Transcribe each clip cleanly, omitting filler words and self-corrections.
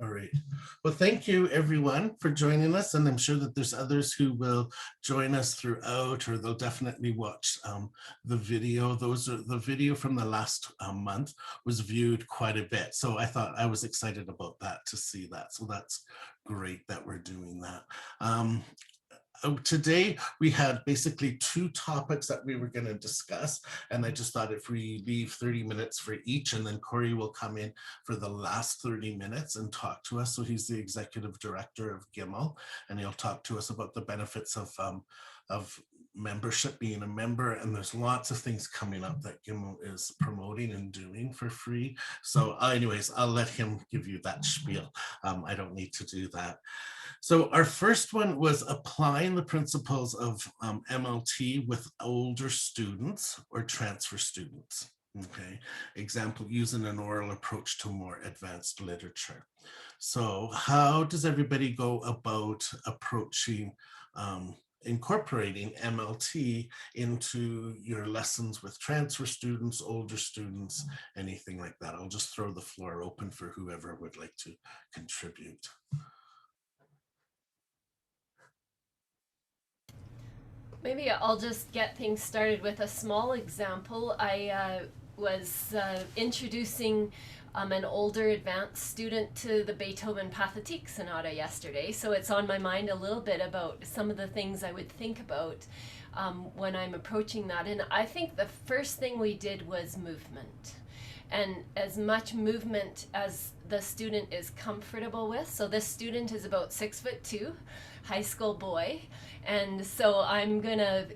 All right. Well, thank you everyone for joining us. And I'm sure that there's others who will join us throughout, or they'll definitely watch the video. The video from the last month was viewed quite a bit. So I thought I was excited about that, to see that. So that's great that we're doing that. Today we had basically two topics that we were going to discuss, and I just thought if we leave 30 minutes for each, and then Corey will come in for the last 30 minutes and talk to us. So he's the executive director of GIML, and he'll talk to us about the benefits of membership, being a member, and there's lots of things coming up that GIML is promoting and doing for free. So anyways, I'll let him give you that spiel. I don't need to do that. So our first one was applying the principles of MLT with older students or transfer students. Okay, example, using an oral approach to more advanced literature. So how does everybody go about approaching incorporating MLT into your lessons with transfer students, older students, anything like that? I'll just throw the floor open for whoever would like to contribute. Maybe I'll just get things started with a small example. I was introducing an older advanced student to the Beethoven Pathétique Sonata yesterday, so it's on my mind a little bit about some of the things I would think about when I'm approaching that. And I think the first thing we did was movement, and as much movement as the student is comfortable with. So this student is about 6'2", high school boy, and so I'm gonna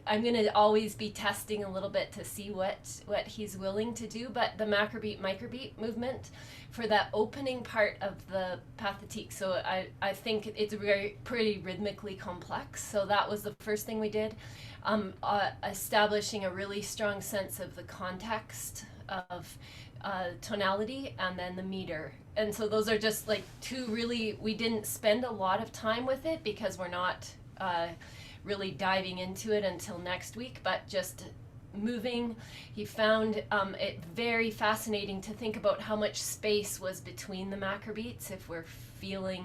always be testing a little bit to see what he's willing to do. But the macrobeat microbeat movement for that opening part of the pathétique, so I think it's pretty rhythmically complex. So that was the first thing we did, establishing a really strong sense of the context of tonality and then the meter. And so those are just like two really, we didn't spend a lot of time with it because we're not really diving into it until next week, but just moving. He found it very fascinating to think about how much space was between the macrobeats if we're feeling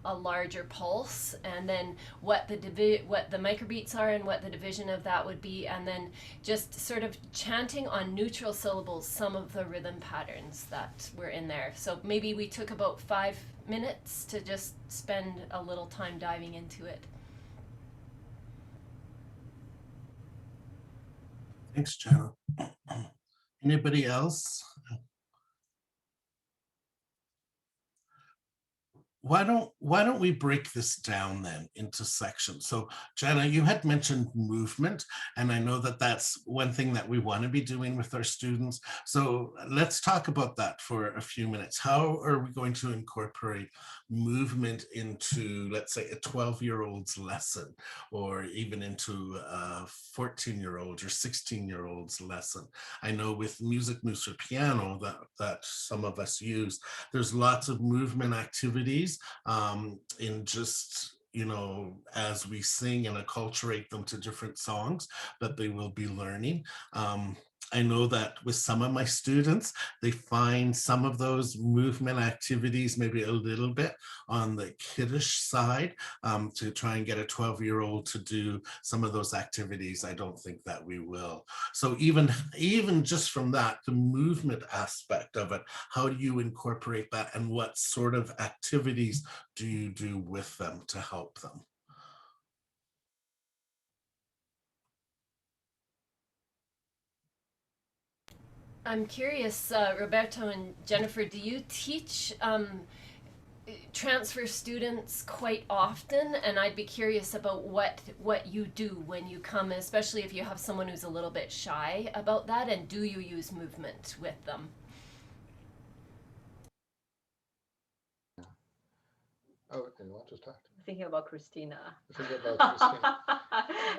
a larger pulse, and then what the microbeats are and what the division of that would be, and then just sort of chanting on neutral syllables some of the rhythm patterns that were in there. So maybe we took about 5 minutes to just spend a little time diving into it. Thanks, Jenna. Anybody else? Why don't we break this down then into sections? So Jenna, you had mentioned movement, and I know that that's one thing that we want to be doing with our students. So let's talk about that for a few minutes. How are we going to incorporate movement into, let's say, a 12-year-old's lesson, or even into a 14-year-old or 16-year-old's lesson? I know with Music Moose or piano that some of us use, there's lots of movement activities in just, as we sing and acculturate them to different songs that they will be learning. I know that with some of my students, they find some of those movement activities maybe a little bit on the kiddish side. To try and get a 12-year-old to do some of those activities, I don't think that we will. So even just from that, the movement aspect of it, how do you incorporate that, and what sort of activities do you do with them to help them? I'm curious, Roberto and Jennifer, do you teach transfer students quite often? And I'd be curious about what you do when you come, especially if you have someone who's a little bit shy about that, and do you use movement with them? Oh, and you want to start? Thinking about Christina. Thinking about Christina.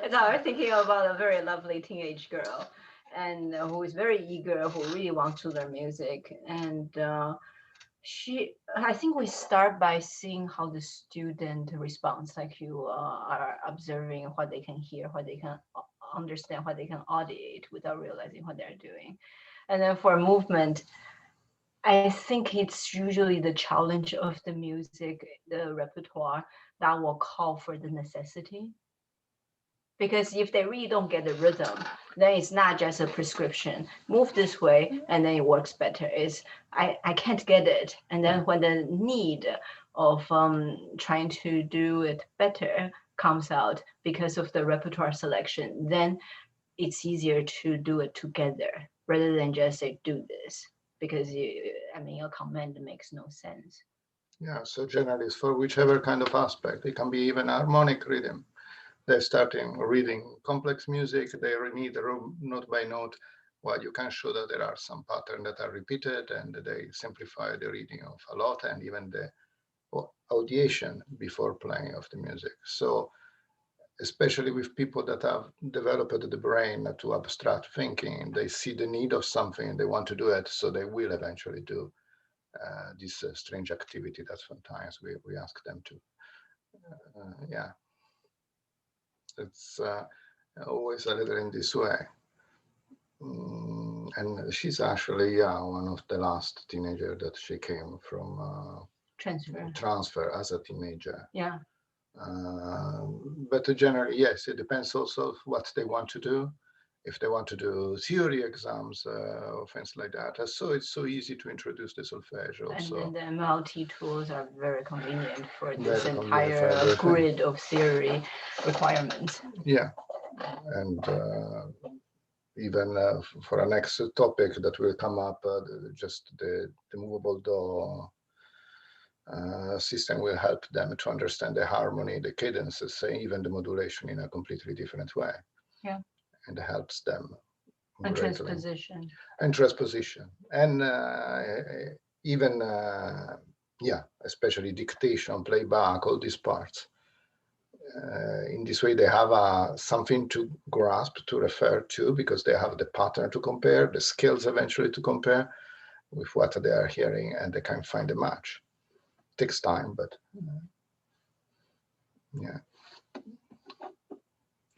And I was thinking about a very lovely teenage girl, and who is very eager, who really wants to learn music. And I think we start by seeing how the student responds, like you are observing what they can hear, what they can understand, what they can audiate without realizing what they're doing. And then for movement, I think it's usually the challenge of the music, the repertoire that will call for the necessity. Because if they really don't get the rhythm, then it's not just a prescription. Move this way and then it works better. It's I can't get it. And then when the need of trying to do it better comes out because of the repertoire selection, then it's easier to do it together rather than just say do this because your command makes no sense. Yeah, so generally it's for whichever kind of aspect. It can be even harmonic rhythm. They're starting reading complex music, they need note by note. Well, you can show that there are some patterns that are repeated and they simplify the reading of a lot and even the audiation before playing of the music. So especially with people that have developed the brain to abstract thinking, they see the need of something, they want to do it, so they will eventually do this strange activity that sometimes we ask them to. Yeah, it's always a little in this way. And she's actually, yeah, one of the last teenager that she came from transfer as a teenager. Yeah. But generally, yes, it depends also what they want to do. If they want to do theory exams or things like that, so it's so easy to introduce the solfège also. And then the MLT tools are very convenient for this Very entire grid of theory requirements. Yeah, and even for our next topic that will come up, just the Moveable Do system will help them to understand the harmony, the cadences, even the modulation in a completely different way. Yeah. And helps them. And transposition. And transposition. And even, yeah, especially dictation, playback, all these parts. In this way, they have something to grasp, to refer to, because they have the pattern to compare, the skills eventually to compare with what they are hearing, and they can find a match. Takes time, but yeah.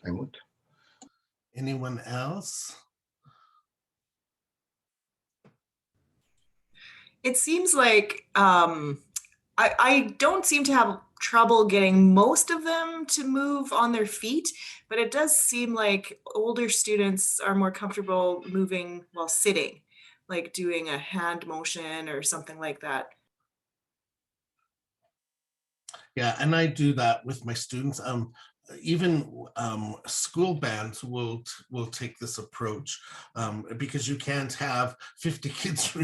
I would. Anyone else? It seems like I don't seem to have trouble getting most of them to move on their feet, but it does seem like older students are more comfortable moving while sitting, like doing a hand motion or something like that. Yeah, and I do that with my students. Even school bands will take this approach because you can't have 50 kids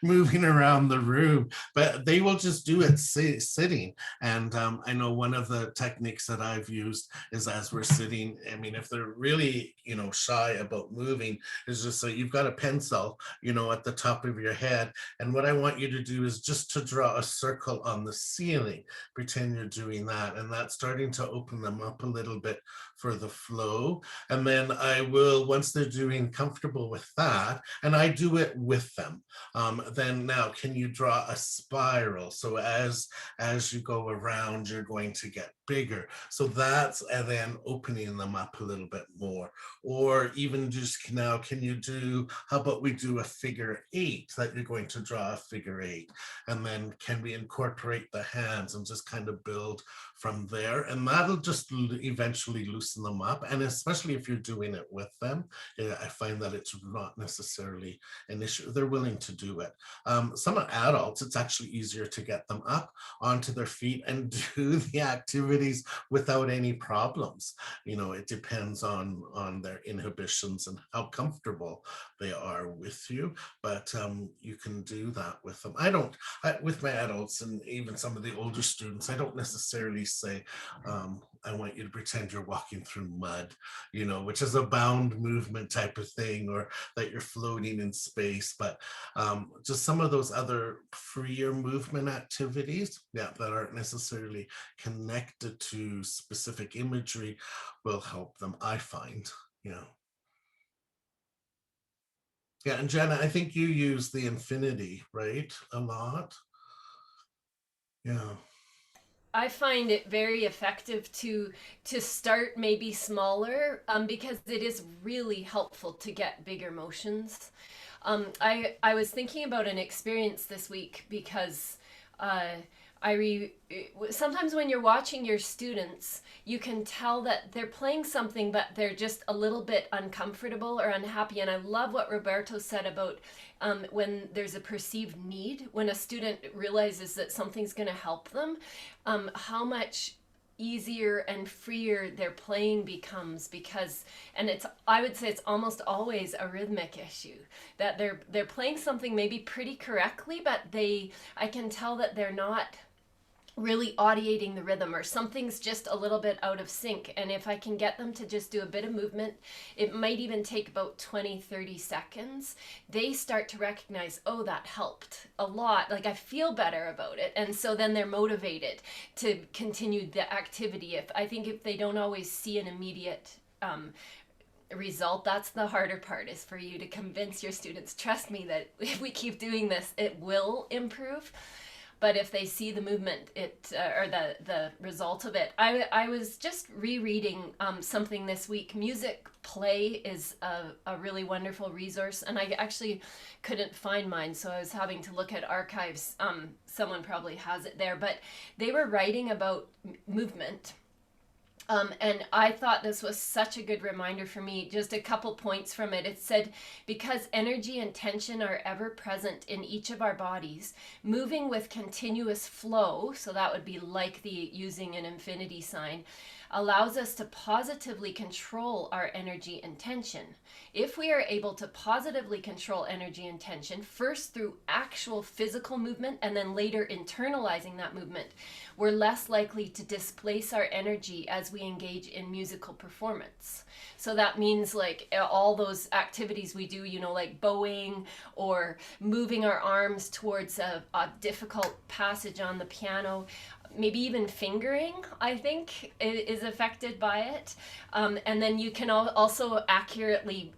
moving around the room, but they will just do it sitting. And I know one of the techniques that I've used is as we're sitting, I mean, if they're really, shy about moving, is just so you've got a pencil, at the top of your head. And what I want you to do is just to draw a circle on the ceiling. Pretend you're doing that, and that's starting to open them up a little bit for the flow. And then I will, once they're doing comfortable with that, and I do it with them, then now can you draw a spiral? So as you go around, you're going to get bigger. So that's, and then opening them up a little bit more. Or even just now, can you do, how about we do a figure 8, that you're going to draw a figure 8, and then can we incorporate the hands and just kind of build from there? And that'll just eventually loosen them up. And especially if you're doing it with them, I find that it's not necessarily an issue. They're willing to do it. Some adults, it's actually easier to get them up onto their feet and do the activities without any problems. It depends on their inhibitions and how comfortable they are with you, but you can do that with them. With my adults and even some of the older students, I don't necessarily say, I want you to pretend you're walking through mud, which is a bound movement type of thing, or that you're floating in space. But just some of those other freer movement activities, that aren't necessarily connected to specific imagery will help them, I find. Yeah, and Jenna, I think you use the infinity, right? A lot. Yeah. I find it very effective to start maybe smaller, because it is really helpful to get bigger motions. I was thinking about an experience this week because sometimes when you're watching your students, you can tell that they're playing something, but they're just a little bit uncomfortable or unhappy. And I love what Roberto said about when there's a perceived need, when a student realizes that something's going to help them, how much easier and freer their playing becomes, because, and it's, I would say it's almost always a rhythmic issue, that they're playing something maybe pretty correctly, but I can tell that they're not really audiating the rhythm, or something's just a little bit out of sync. And if I can get them to just do a bit of movement, it might even take about 20-30 seconds, they start to recognize, oh, that helped a lot, like I feel better about it. And so then they're motivated to continue the activity. I think if they don't always see an immediate result, that's the harder part, is for you to convince your students, trust me, that if we keep doing this, it will improve. But if they see the movement, or the result of it. I was just rereading something this week. Music Play is a really wonderful resource, and I actually couldn't find mine, so I was having to look at archives. Someone probably has it there, but they were writing about movement. And I thought this was such a good reminder for me. Just a couple points from it. It said, because energy and tension are ever present in each of our bodies, moving with continuous flow, so that would be like using an infinity sign, allows us to positively control our energy and tension. If we are able to positively control energy and tension, first through actual physical movement and then later internalizing that movement, we're less likely to displace our energy as we engage in musical performance. So that means like all those activities we do, like bowing or moving our arms towards a difficult passage on the piano, maybe even fingering, I think, is affected by it. And then you can also accurately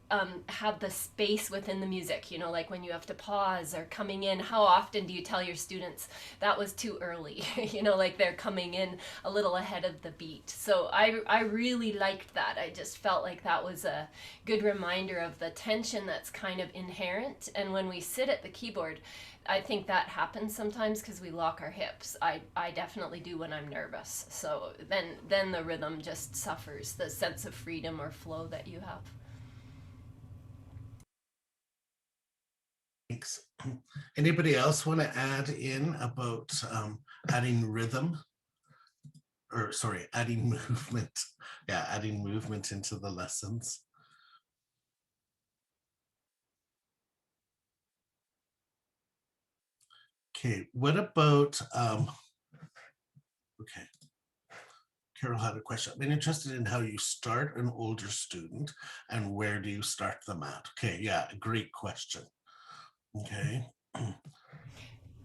have the space within the music, like when you have to pause or coming in. How often do you tell your students that was too early? Like they're coming in a little ahead of the beat. So I really liked that. I just felt like that was a good reminder of the tension that's kind of inherent. And when we sit at the keyboard, I think that happens sometimes because we lock our hips. I definitely do when I'm nervous. So then the rhythm just suffers, the sense of freedom or flow that you have. Thanks. Anybody else want to add in about adding rhythm? Or sorry, adding movement. Yeah, adding movement into the lessons. Okay, what about, okay, Carol had a question. I've been interested in how you start an older student and where do you start them at? Okay, yeah, great question. Okay.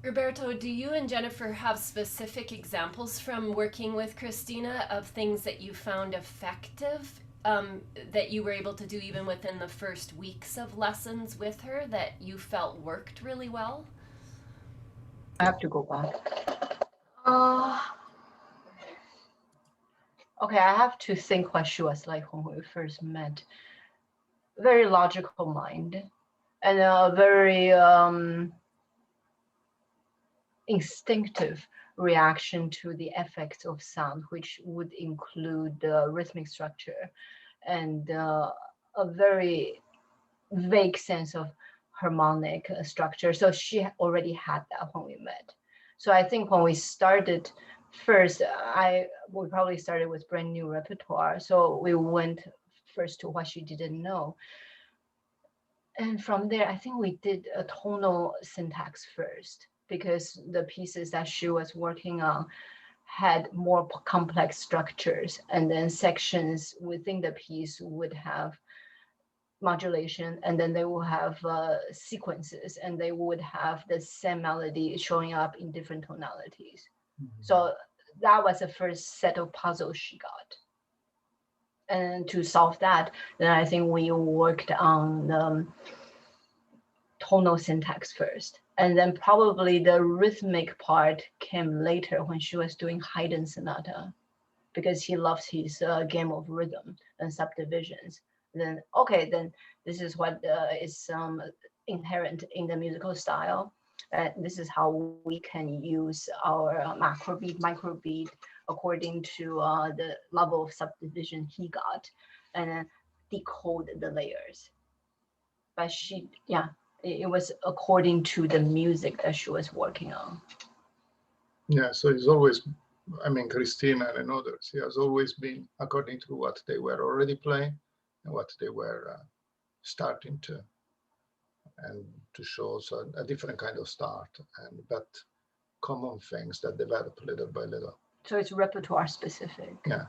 Roberto, do you and Jennifer have specific examples from working with Christina of things that you found effective, that you were able to do even within the first weeks of lessons with her, that you felt worked really well? I have to go back. Okay, I have to think what she was like when we first met. Very logical mind, and a very instinctive reaction to the effects of sound, which would include rhythmic structure and a very vague sense of harmonic structure. So she already had that when we met. So I think when we started first, we probably started with brand new repertoire. So we went first to what she didn't know. And from there, I think we did a tonal syntax first, because the pieces that she was working on had more complex structures, and then sections within the piece would have modulation, and then they will have sequences, and they would have the same melody showing up in different tonalities. So that was the first set of puzzles she got. And to solve that, then I think we worked on tonal syntax first. And then probably the rhythmic part came later when she was doing Haydn Sonata, because he loves his game of rhythm and subdivisions. Then, okay, then this is what is inherent in the musical style. This is how we can use our macro beat, micro beat according to the level of subdivision he got, and then decode the layers. But she, yeah, it was according to the music that she was working on. Yeah, so it's always, I mean, Christina and others, it has always been according to what they were already playing and what they were starting to, and to show also a different kind of start, and but common things that develop little by little. So it's repertoire specific. Yeah.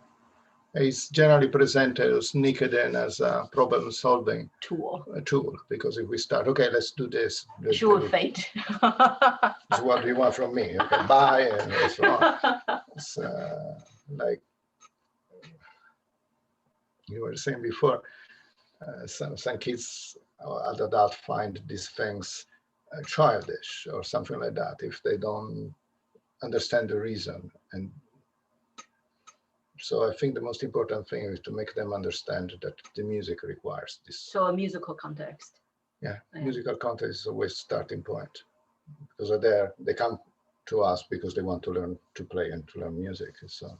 It's generally presented as Nicoden as a problem-solving Tool. tool, because if we start, okay, let's do this. She will faint. So what do you want from me? Okay, bye, and so on. It's like you were saying before, some kids or other adults find these things childish or something like that if they don't understand the reason. And so I think the most important thing is to make them understand that the music requires this. So a musical context. Yeah, Yeah. musical context is always starting point, because they're there, they come to us because they want to learn to play and to learn music. So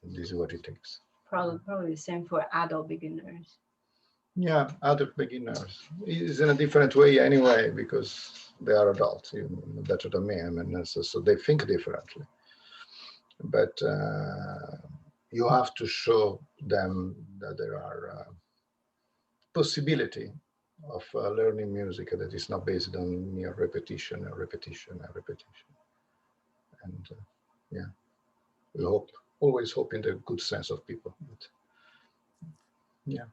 this is what it takes. Probably the same for adult beginners. Yeah, other beginners. It's in a different way anyway, because they are adults, you know better than me. I mean, so they think differently. But you have to show them that there are possibility of learning music that is not based on mere repetition and repetition and repetition. And yeah, we always hope in the good sense of people. But, yeah.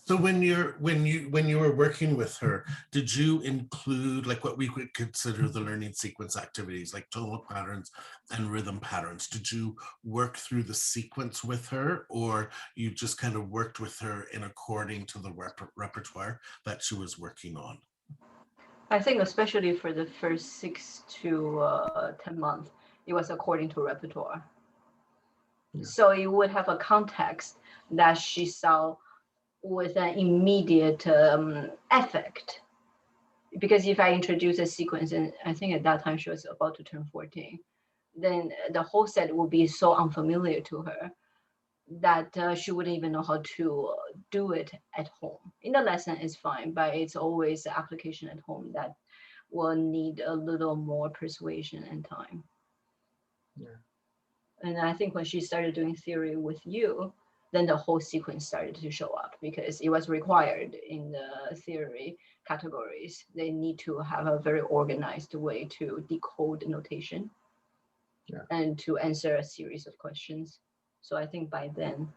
So when you were working with her, did you include like what we would consider the learning sequence activities, like tonal patterns and rhythm patterns? Did you work through the sequence with her, or you just kind of worked with her in according to the repertoire that she was working on? I think especially for the first 6 to 10 months, it was according to repertoire. Yeah. So it would have a context that she saw with an immediate effect. Because if I introduce a sequence, and I think at that time she was about to turn 14, then the whole set would be so unfamiliar to her that she wouldn't even know how to do it at home. In the lesson is fine, but it's always the application at home that will need a little more persuasion and time. Yeah. And I think when she started doing theory with you, then the whole sequence started to show up, because it was required in the theory categories. They need to have a very organized way to decode notation, Yeah. and to answer a series of questions. So I think by then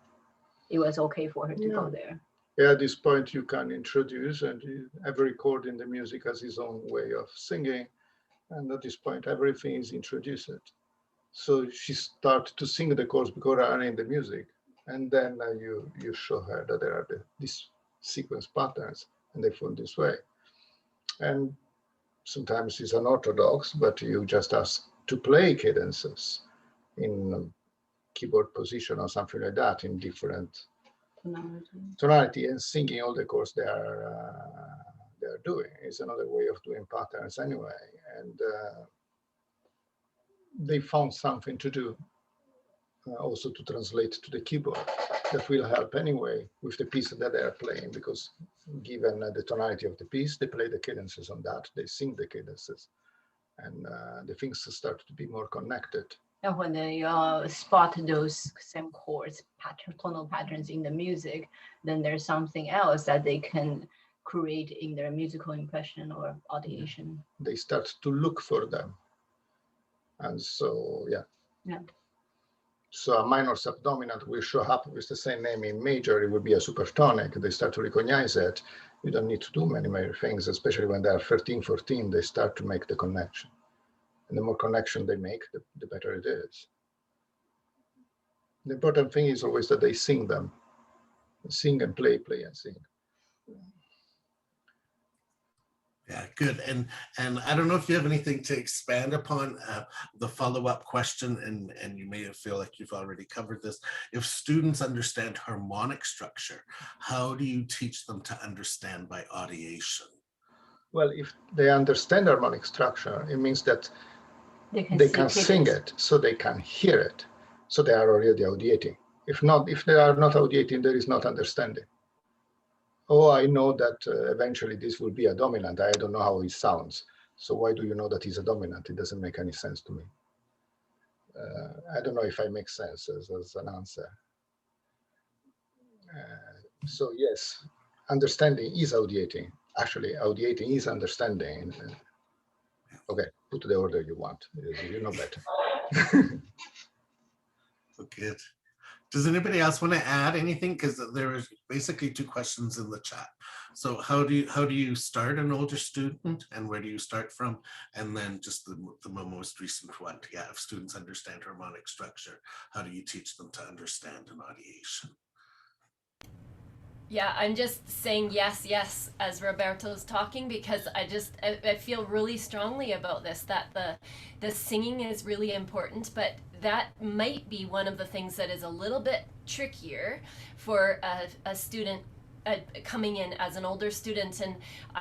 it was okay for her to go there. Yeah, at this point you can introduce, and every chord in the music has its own way of singing. And at this point, everything is introduced. So she starts to sing the chords because they are in the music. And then you show her that there are these sequence patterns, and they form this way. And sometimes it's unorthodox, but you just ask to play cadences in keyboard position or something like that in different tonality, and singing all the chords they are doing is another way of doing patterns anyway. And they found something to do also to translate to the keyboard that will help anyway with the piece that they are playing, because given the tonality of the piece, they play the cadences on that, they sing the cadences, and the things start to be more connected. And when they spot those same chords, tonal patterns in the music, then there's something else that they can create in their musical impression or audition. They start to look for them. And so, yeah. So a minor subdominant will show up with the same name in major, it would be a supertonic. They start to recognize it. You don't need to do many things, especially when they are 13, 14, they start to make the connection. And the more connection they make, the better it is. The important thing is always that they sing them. Sing and play and sing. good. And I don't know if you have anything to expand upon the follow-up question, and you may feel like you've already covered this. If students understand harmonic structure, how do you teach them to understand by audiation? Well, if they understand harmonic structure, it means that they can sing it, so they can hear it. So they are already audiating. If not, if they are not audiating, there is not understanding. Oh, I know that eventually this will be a dominant. I don't know how it sounds. So why do you know that it's a dominant? It doesn't make any sense to me. I don't know if I make sense as an answer. So yes, understanding is audiating. Actually, audiating is understanding. Okay, put the order you want. You know better. Good. Does anybody else want to add anything? Because there is basically 2 questions in the chat. So how do you start an older student, and where do you start from? And then just the most recent one. Yeah, if students understand harmonic structure, how do you teach them to understand an audiation? Yeah, I'm just saying yes, yes, as Roberto's talking, because I feel really strongly about this, that the singing is really important, but that might be one of the things that is a little bit trickier for a student coming in as an older student. And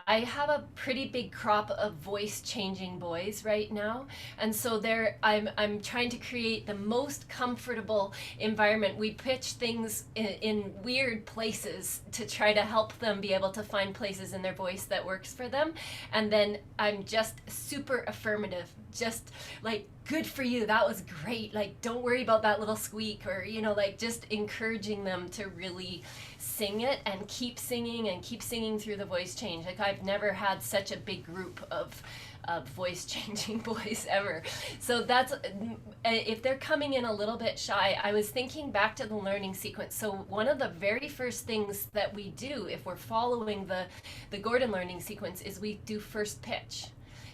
I have a pretty big crop of voice changing boys right now, and so I'm trying to create the most comfortable environment. We pitch things in weird places to try to help them be able to find places in their voice that works for them, and then I'm just super affirmative, just like, good for you, that was great, like, don't worry about that little squeak, or like just encouraging them to really sing it and keep singing through the voice change. Like, I've never had such a big group of voice changing boys ever. So that's, if they're coming in a little bit shy, I was thinking back to the learning sequence. So one of the very first things that we do if we're following the Gordon learning sequence is we do first pitch.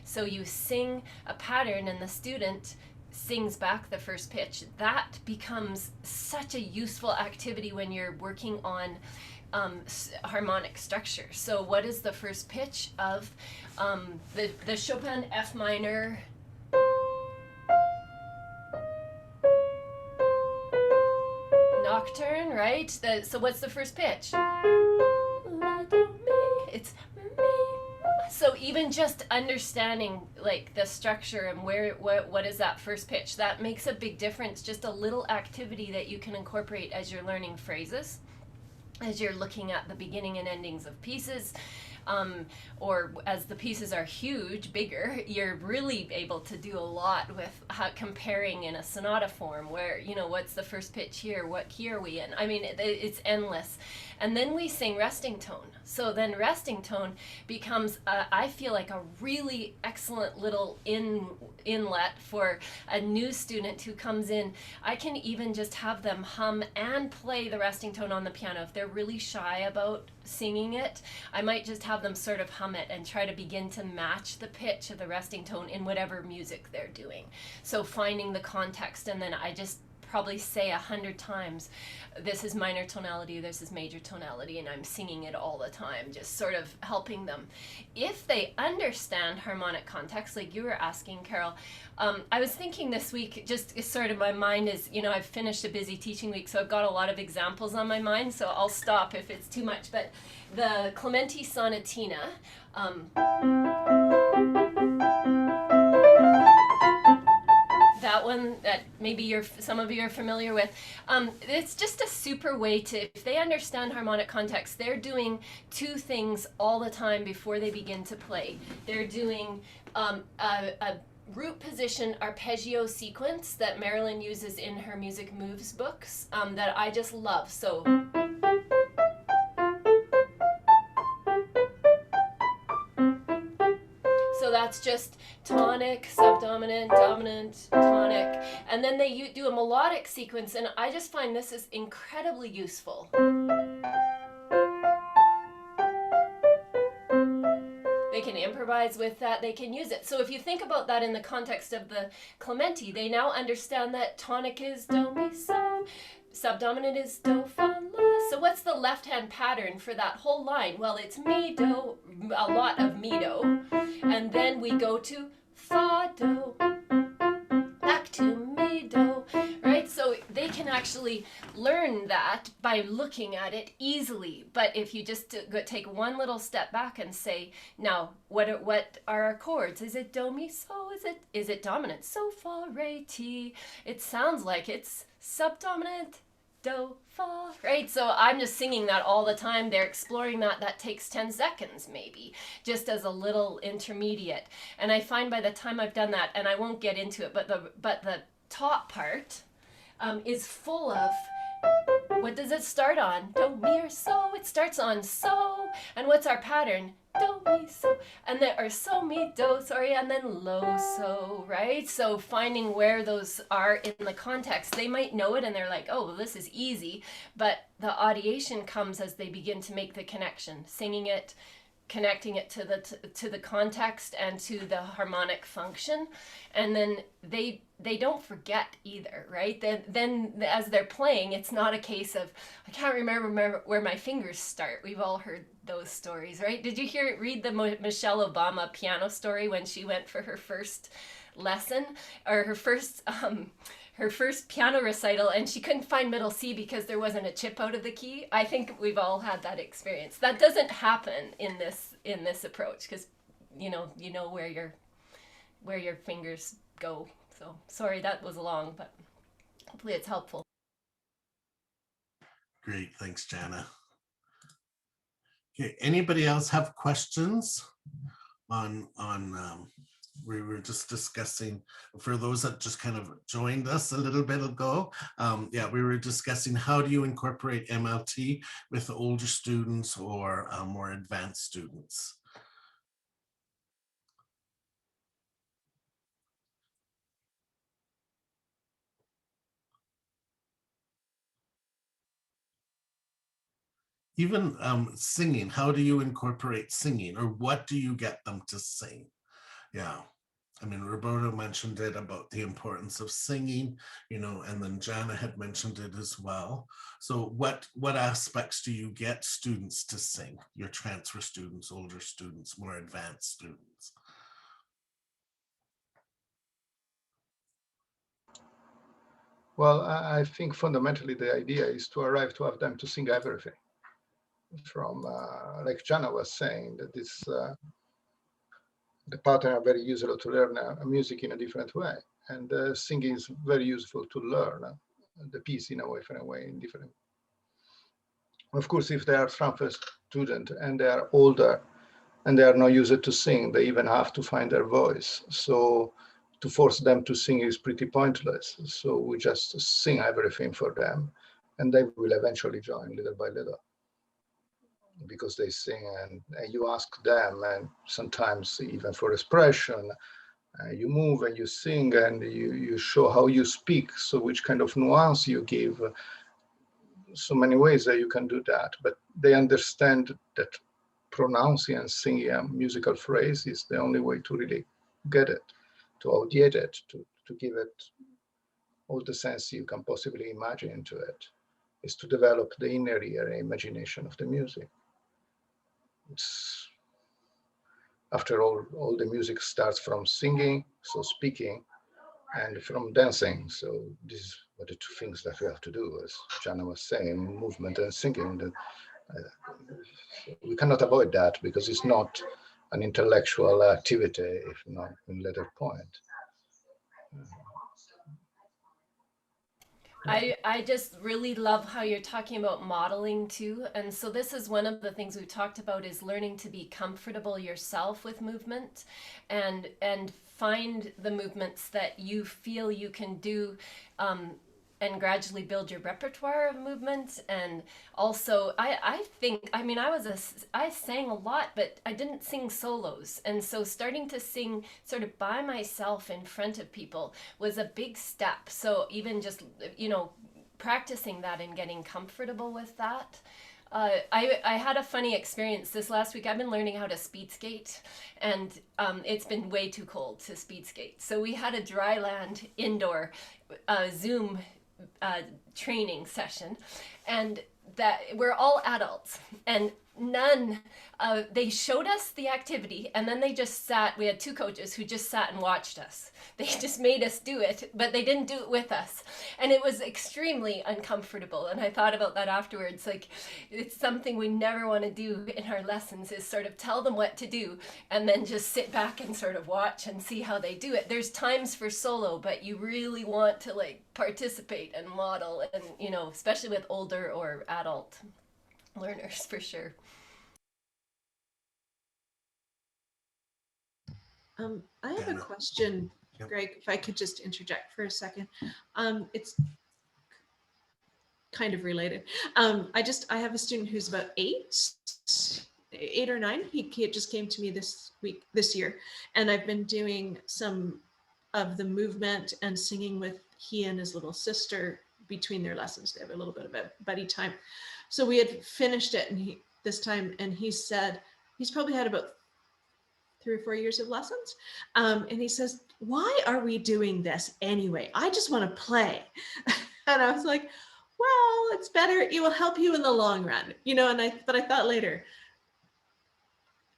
So you sing a pattern and the student sings back the first pitch. That becomes such a useful activity when you're working on harmonic structure. So what is the first pitch of the Chopin F minor nocturne, right? So what's the first pitch? It's me. So even just understanding like the structure and what is that first pitch, that makes a big difference. Just a little activity that you can incorporate as you're learning phrases, as you're looking at the beginning and endings of pieces, or as the pieces are bigger, you're really able to do a lot with comparing in a sonata form, where, what's the first pitch here? What key are we in? I mean, it's endless. And then we sing resting tone. So then resting tone becomes, I feel like, a really excellent little inlet for a new student who comes in. I can even just have them hum and play the resting tone on the piano. If they're really shy about singing it, I might just have them sort of hum it and try to begin to match the pitch of the resting tone in whatever music they're doing. So finding the context, and then I just probably say 100 times, this is minor tonality, this is major tonality, and I'm singing it all the time, just sort of helping them. If they understand harmonic context, like you were asking, Carol, I was thinking this week, just sort of my mind is, I've finished a busy teaching week, so I've got a lot of examples on my mind, so I'll stop if it's too much. But the Clementi Sonatina, that one that maybe some of you are familiar with, it's just a super way to, if they understand harmonic context, they're doing 2 things all the time before they begin to play. They're doing a root position arpeggio sequence that Marilyn uses in her Music Moves books, that I just love. So that's just tonic, subdominant, dominant, tonic, and then they do a melodic sequence, and I just find this is incredibly useful. They can improvise with that, they can use it. So if you think about that in the context of the Clementi, they now understand that tonic is do, mi, so, subdominant is do, fa, la, So what's the left-hand pattern for that whole line? Well, it's mi, do, a lot of mi, do, and then we go to fa, do, back to mi, do, right? So they can actually learn that by looking at it easily. But if you just take one little step back and say, now, what are our chords? Is it do, mi, so? Is it dominant? So, fa, re, ti. It sounds like it's subdominant, do, fa, right? So I'm just singing that all the time. They're exploring that. That takes 10 seconds maybe, just as a little intermediate. And I find by the time I've done that, and I won't get into it, but the top part is full of, what does it start on? Do, mi, or so? It starts on so. And what's our pattern? Do, mi, so. And then, or so, mi, do, sorry, and then lo, so, right? So finding where those are in the context, they might know it and they're like, oh, well, this is easy. But the audiation comes as they begin to make the connection, singing it, connecting it to the context and to the harmonic function, and then they don't forget either, right? Then as they're playing, it's not a case of, I can't remember where my fingers start. We've all heard those stories, right? Did you read the Michelle Obama piano story when she went for her first lesson, or her first piano recital, and she couldn't find middle C because there wasn't a chip out of the key? I think we've all had that experience. That doesn't happen in this approach, because you know where your fingers go. So sorry that was long, but hopefully it's helpful. Great, thanks, Jana. Okay, anybody else have questions on we were just discussing, for those that just kind of joined us a little bit ago, yeah, we were discussing how do you incorporate MLT with older students or more advanced students. Even singing, how do you incorporate singing, or what do you get them to sing? Yeah. I mean, Roberto mentioned it about the importance of singing, and then Jana had mentioned it as well. So what aspects do you get students to sing? Your transfer students, older students, more advanced students? Well, I think fundamentally the idea is to arrive to have them to sing everything. From, like Jana was saying, that this the pattern are very useful to learn music in a different way, and singing is very useful to learn the piece in a different way, in different. Of course, if they are transfer student and they are older and they are not used to sing, they even have to find their voice. So to force them to sing is pretty pointless. So we just sing everything for them, and they will eventually join little by little, because they sing, and you ask them, and sometimes even for expression, you move and you sing and you show how you speak, so which kind of nuance you give. So many ways that you can do that, but they understand that pronouncing and singing a musical phrase is the only way to really get it, to audiate it, to give it all the sense you can possibly imagine into it, is to develop the inner ear and imagination of the music. It's, after all the music starts from singing, so speaking, and from dancing. So these are the two things that we have to do, as Jana was saying, movement and singing. We cannot avoid that, because it's not an intellectual activity, if not in later point. I just really love how you're talking about modeling too. And so this is one of the things we've talked about, is learning to be comfortable yourself with movement, and find the movements that you feel you can do, and gradually build your repertoire of movements. And also, I think, I mean, I sang a lot, but I didn't sing solos. And so starting to sing sort of by myself in front of people was a big step. So even just, practicing that and getting comfortable with that. I had a funny experience this last week. I've been learning how to speed skate, and it's been way too cold to speed skate. So we had a dry land indoor Zoom training session, and that we're all adults, and none they showed us the activity, and then they just sat. We had two coaches who just sat and watched us. They just made us do it, but they didn't do it with us, and it was extremely uncomfortable. And I thought about that afterwards. Like, it's something we never want to do in our lessons, is sort of tell them what to do and then just sit back and sort of watch and see how they do it. There's times for solo, but you really want to like participate and model, and especially with older or adult learners, for sure. I have a question, Greg, if I could just interject for a second. It's kind of related. I have a student who's about 8 or 9. He just came to me this year, and I've been doing some of the movement and singing with he and his little sister between their lessons. They have a little bit of a buddy time. So we had finished it, and he said he's probably had about 3 or 4 years of lessons. And he says, why are we doing this anyway? I just want to play. And I was like, well, it's better. It will help you in the long run, but I thought later,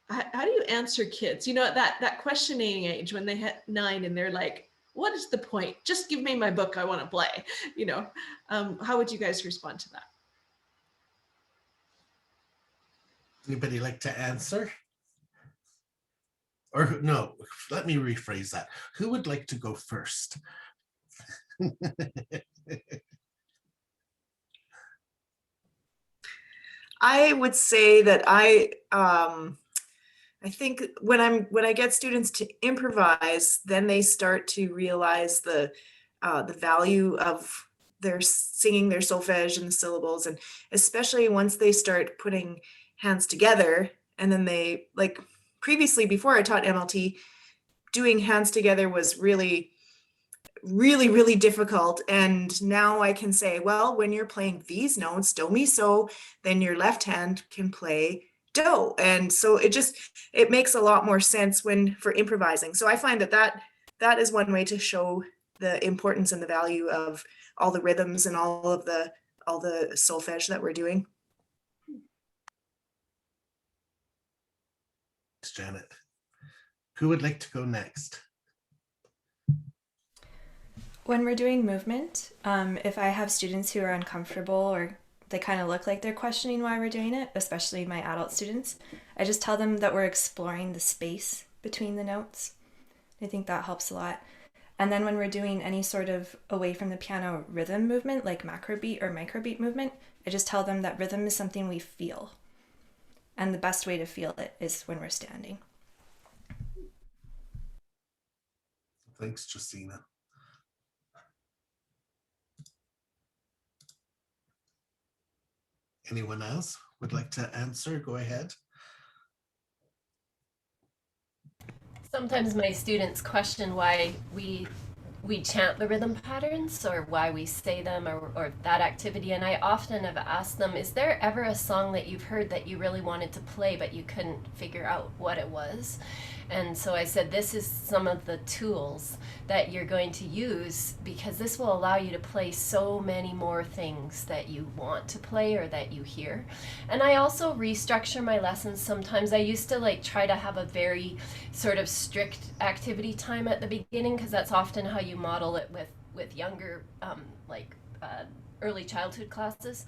how do you answer kids? That questioning age when they hit 9 and they're like, what is the point? Just give me my book. I want to play, how would you guys respond to that? Anybody like to answer? Or no, let me rephrase that. Who would like to go first? I would say that I think when I get students to improvise, then they start to realize the value of their singing, their solfege and the syllables, and especially once they start putting hands together, and then they, like previously before I taught MLT, doing hands together was really difficult. And now I can say, well, when you're playing these notes, do, mi, so, then your left hand can play do. And so it makes a lot more sense for improvising. So I find that is one way to show the importance and the value of all the rhythms and all the solfege that we're doing. Thanks, Janet. Who would like to go next? When we're doing movement, if I have students who are uncomfortable or they kind of look like they're questioning why we're doing it, especially my adult students, I just tell them that we're exploring the space between the notes. I think that helps a lot. And then when we're doing any sort of away from the piano rhythm movement, like macrobeat or microbeat movement, I just tell them that rhythm is something we feel. And the best way to feel it is when we're standing. Thanks, Justina. Anyone else would like to answer? Go ahead. Sometimes my students question why we chant the rhythm patterns, or why we say them, or that activity, and I often have asked them, is there ever a song that you've heard that you really wanted to play but you couldn't figure out what it was? And so I said, this is some of the tools that you're going to use, because this will allow you to play so many more things that you want to play or that you hear. And I also restructure my lessons sometimes. I used to try to have a very sort of strict activity time at the beginning, because that's often how you model it with younger early childhood classes.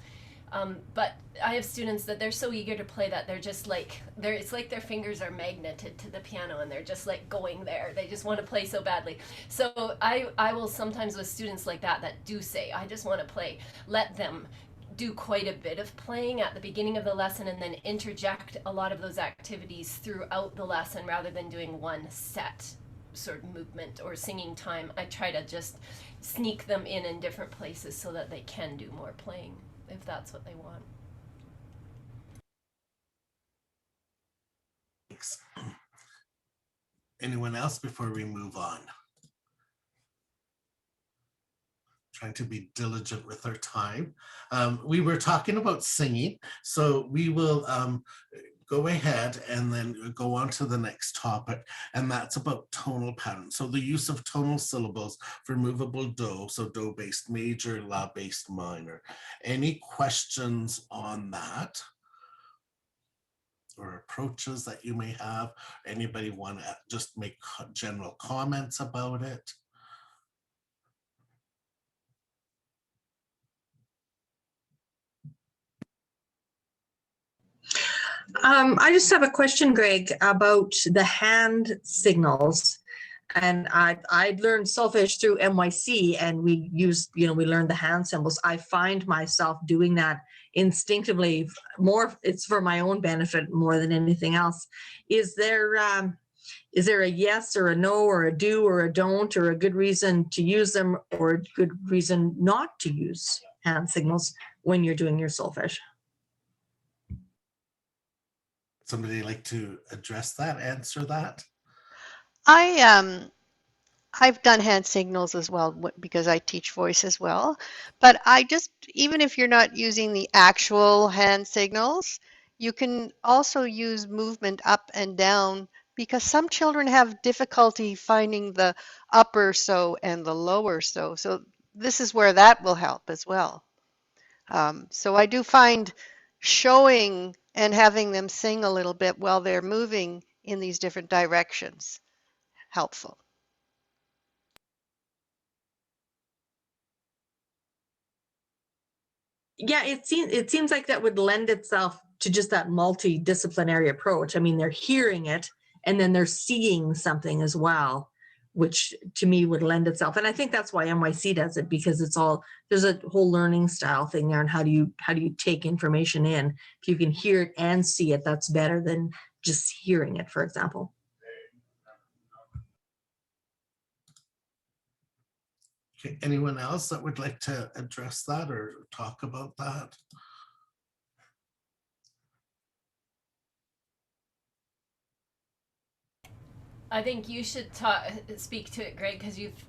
But I have students that they're so eager to play that they're just it's like their fingers are magneted to the piano and they're just going there. They just want to play so badly. So I will sometimes, with students like that do say, I just want to play, let them do quite a bit of playing at the beginning of the lesson and then interject a lot of those activities throughout the lesson rather than doing one set sort of movement or singing time. I try to just sneak them in different places so that they can do more playing, if that's what they want. Thanks. Anyone else before we move on? Trying to be diligent with our time. We were talking about singing, so we will go ahead and then go on to the next topic, and that's about tonal patterns. So the use of tonal syllables for movable do, so do-based major, la-based minor. Any questions on that? Or approaches that you may have? Anybody want to just make general comments about it? I just have a question, Greg, about the hand signals. And I learned solfege through MYC, and we use, we learned the hand symbols. I find myself doing that instinctively more. It's for my own benefit more than anything else. Is there a yes or a no or a do or a don't, or a good reason to use them or a good reason not to use hand signals when you're doing your solfege? Somebody like to address that, answer that? I've done hand signals as well because I teach voice as well. But even if you're not using the actual hand signals, you can also use movement up and down, because some children have difficulty finding the upper so and the lower so. So this is where that will help as well. So I do find showing and having them sing a little bit while they're moving in these different directions helpful. Yeah, it seems like that would lend itself to just that multidisciplinary approach. I mean, they're hearing it and then they're seeing something as well, which to me would lend itself. And I think that's why MYC does it, because there's a whole learning style thing there. And how do you take information in? If you can hear it and see it, that's better than just hearing it, for example. Okay, anyone else that would like to address that or talk about that? I think you should speak to it, Greg, because you've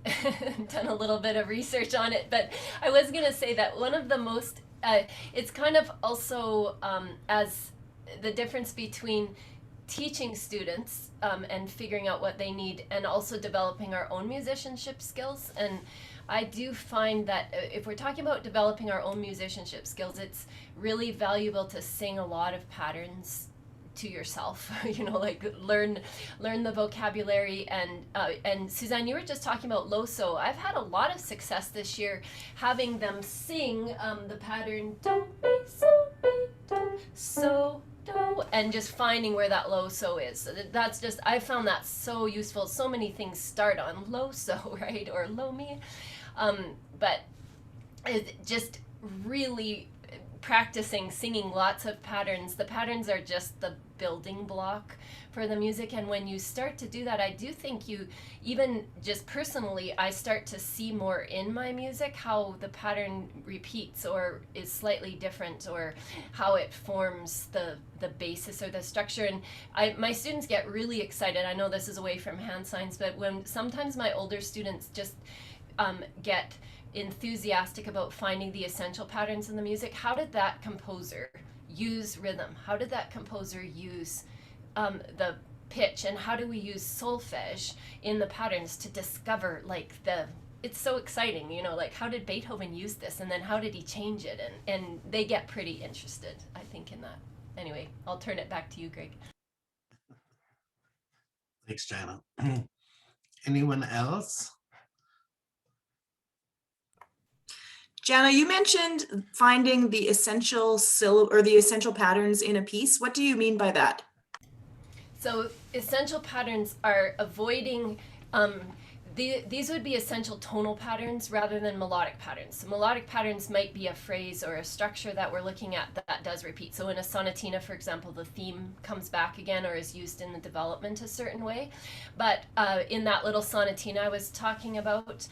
done a little bit of research on it. But I was going to say that one of the most, it's kind of also as the difference between teaching students and figuring out what they need, and also developing our own musicianship skills. And I do find that if we're talking about developing our own musicianship skills, it's really valuable to sing a lot of patterns to yourself, like learn the vocabulary. And Suzanne, you were just talking about low-so. I've had a lot of success this year having them sing the pattern do, mi, so, mi, do, so, do, and just finding where that low-so is. So that's just, I found that so useful. So many things start on low-so, right, or low-mi, but it just really practicing singing lots of patterns. The patterns are just the building block for the music, and when you start to do that, I do think you, even just personally, I start to see more in my music how the pattern repeats or is slightly different, or how it forms the basis or the structure. And my students get really excited. I know this is away from hand signs, but when sometimes my older students just get enthusiastic about finding the essential patterns in the music. How did that composer use rhythm? How did that composer use the pitch? And how do we use solfege in the patterns to discover it's so exciting, like how did Beethoven use this, and then how did he change it? And they get pretty interested, I think, in that. Anyway, I'll turn it back to you, Greg. Thanks, Jana. Anyone else? Jana, you mentioned finding the essential or the essential patterns in a piece. What do you mean by that? So essential patterns are avoiding, these would be essential tonal patterns rather than melodic patterns. So melodic patterns might be a phrase or a structure that we're looking at that does repeat. So in a sonatina, for example, the theme comes back again or is used in the development a certain way. But in that little sonatina I was talking about,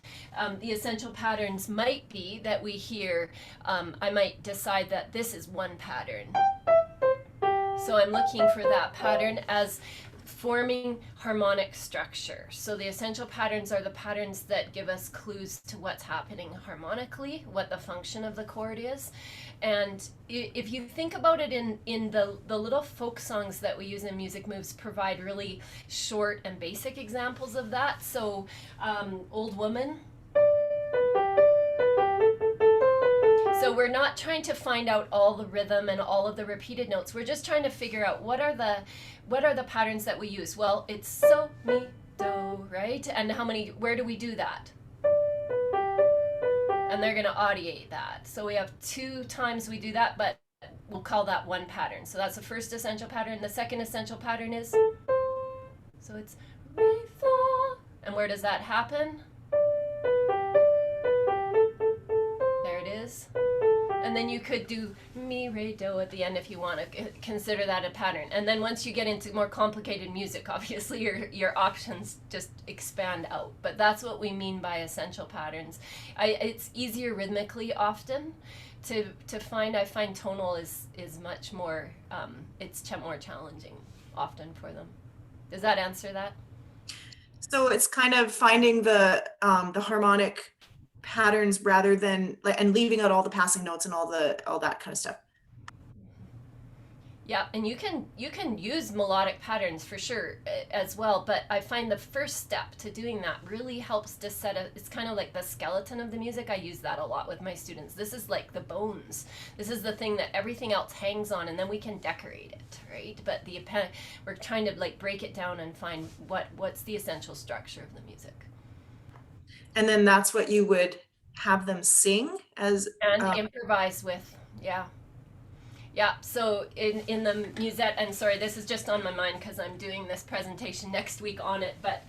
the essential patterns might be that we hear, I might decide that this is one pattern. So I'm looking for that pattern as forming harmonic structure. So the essential patterns are the patterns that give us clues to what's happening harmonically, what the function of the chord is. And if you think about it in the little folk songs that we use in Music Moves provide really short and basic examples of that. So Old Woman. So we're not trying to find out all the rhythm and all of the repeated notes. We're just trying to figure out what are the patterns that we use. Well, it's so, mi, do, right? And where do we do that? And they're going to audiate that. So we have 2 times we do that, but we'll call that one pattern. So that's the first essential pattern. The second essential pattern is, so it's re, fa. And where does that happen? There it is. And then you could do mi, re, do at the end if you want to consider that a pattern. And then once you get into more complicated music, obviously your options just expand out. But that's what we mean by essential patterns. It's easier rhythmically often to find. I find tonal is much more, it's more challenging often for them. Does that answer that? So it's kind of finding the harmonic patterns rather than and leaving out all the passing notes and all that kind of stuff. Yeah, and you can use melodic patterns for sure as well, but I find the first step to doing that really helps to it's kind of like the skeleton of the music. I use that a lot with my students. This is like the bones. This is the thing that everything else hangs on, and then we can decorate it, right? But we're trying to like break it down and find what's the essential structure of the music. And then that's what you would have them sing as and improvise with. Yeah, so in the musette, and sorry, this is just on my mind because I'm doing this presentation next week on it, but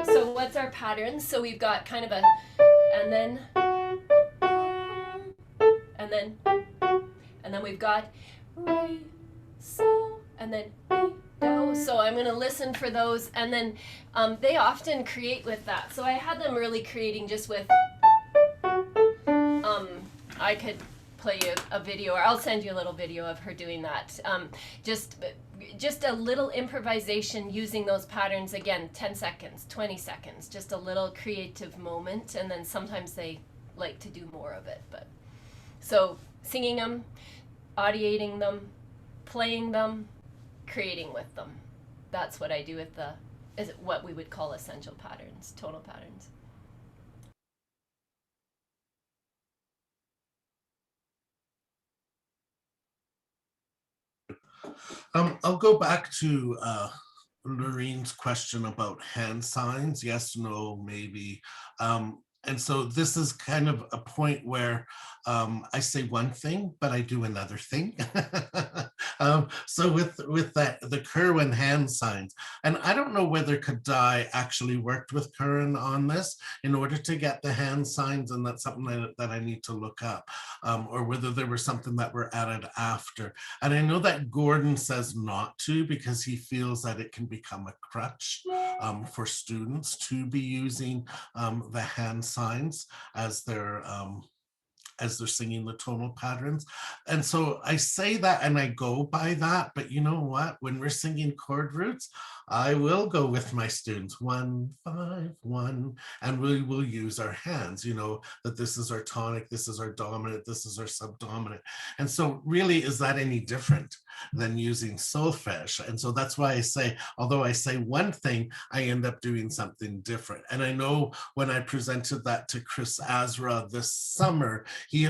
so what's our pattern? So we've got kind of a, and then we've got re, so, and then mi, do. So I'm going to listen for those, and then they often create with that. So I had them really creating just with, I could play you a video, or I'll send you a little video of her doing that. Just a little improvisation using those patterns, again, 10 seconds, 20 seconds, just a little creative moment, and then sometimes they like to do more of it. But so singing them, audiating them, playing them, creating with them. That's what I do with what we would call essential patterns, tonal patterns. I'll go back to Lorraine's question about hand signs. Yes, no, maybe. And so this is kind of a point where I say one thing, but I do another thing. So with the Kerwin hand signs, and I don't know whether Kadai actually worked with Curran on this in order to get the hand signs, and that's something that I need to look up, or whether there was something that were added after. And I know that Gordon says not to, because he feels that it can become a crutch for students to be using the hand signs as they're singing the tonal patterns. And so I say that and I go by that, but you know what? When we're singing chord roots, I will go with my students 1, 5, 1, and we will use our hands, you know, that this is our tonic, this is our dominant, this is our subdominant. And so really, is that any different than using solfege? And so that's why I say, although I say one thing, I end up doing something different. And I know when I presented that to Chris Azra this summer, he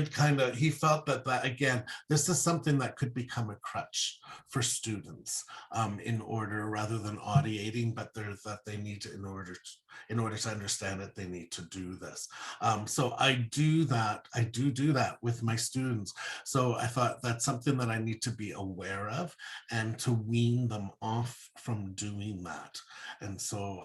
felt that again, this is something that could become a crutch for students in order, rather than audiating, but that they need to, in order to understand it, they need to do this. So I do that with my students. So I thought that's something that I need to be aware of and to wean them off from doing that. And so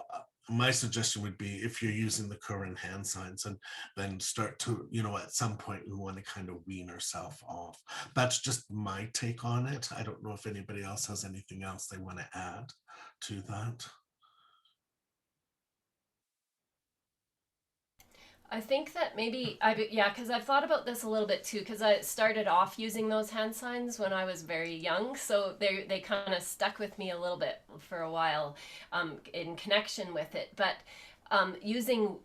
my suggestion would be, if you're using the current hand signs, and then start to, you know, at some point we want to kind of wean ourselves off. That's just my take on it. I don't know if anybody else has anything else they want to add to that. I think that maybe yeah, because I've thought about this a little bit too. Because I started off using those hand signs when I was very young, so they kind of stuck with me a little bit for a while, in connection with it. But using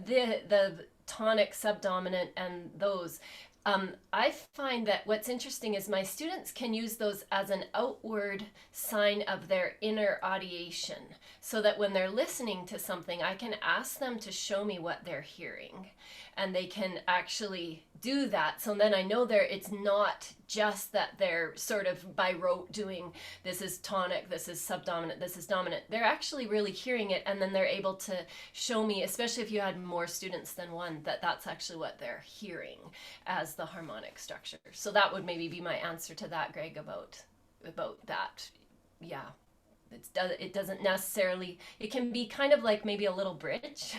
the tonic, subdominant, and those. I find that what's interesting is my students can use those as an outward sign of their inner audiation, so that when they're listening to something, I can ask them to show me what they're hearing, and they can actually do that. So then I know it's not just that they're sort of by rote doing, this is tonic, this is subdominant, this is dominant. They're actually really hearing it, and then they're able to show me, especially if you had more students than one, that that's actually what they're hearing as the harmonic structure. So that would maybe be my answer to that, Greg, about that. Yeah. It doesn't necessarily, it can be kind of like maybe a little bridge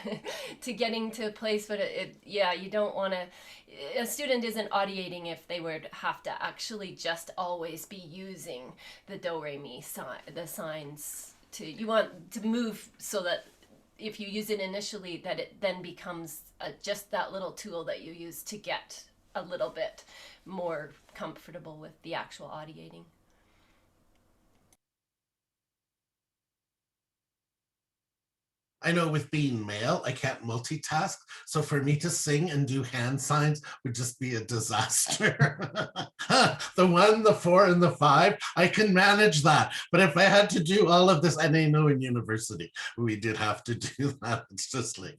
to getting to a place, but yeah, you don't want to, a student isn't audiating if they would have to actually just always be using the do, re, mi, the signs you want to move so that if you use it initially, that it then becomes just that little tool that you use to get a little bit more comfortable with the actual audiating. I know with being male, I can't multitask. So for me to sing and do hand signs would just be a disaster. The 1, the 4, and the 5, I can manage that. But if I had to do all of this, and I know in university, we did have to do that. It's just like,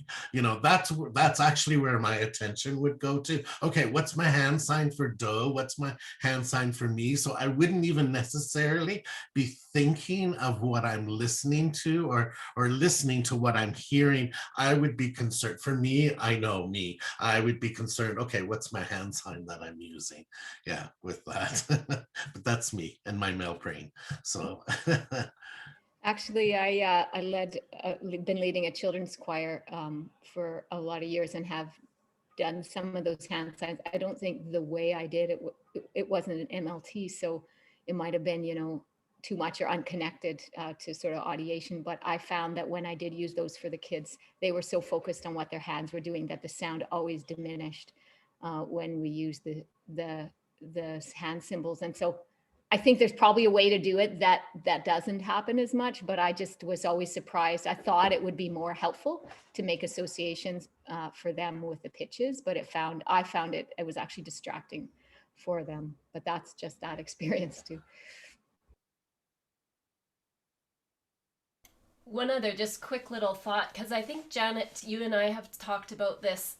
that's actually where my attention would go to. Okay, what's my hand sign for do? What's my hand sign for me? So I wouldn't even necessarily be thinking of what I'm listening to or listening to what I'm hearing. I would be concerned. For me, I know me. I would be concerned. Okay, what's my hand sign that I'm using? Yeah, with that. But that's me and my male brain. So. Actually, I been leading a children's choir for a lot of years and have done some of those hand signs. I don't think the way I did it, it wasn't an MLT, so it might have been, too much or unconnected to sort of audiation. But I found that when I did use those for the kids, they were so focused on what their hands were doing that the sound always diminished when we used the hand symbols. And so I think there's probably a way to do it that doesn't happen as much, but I just was always surprised. I thought it would be more helpful to make associations for them with the pitches, but I found it was actually distracting for them. But that's just that experience too. One other just quick little thought, because I think, Janet, you and I have talked about this,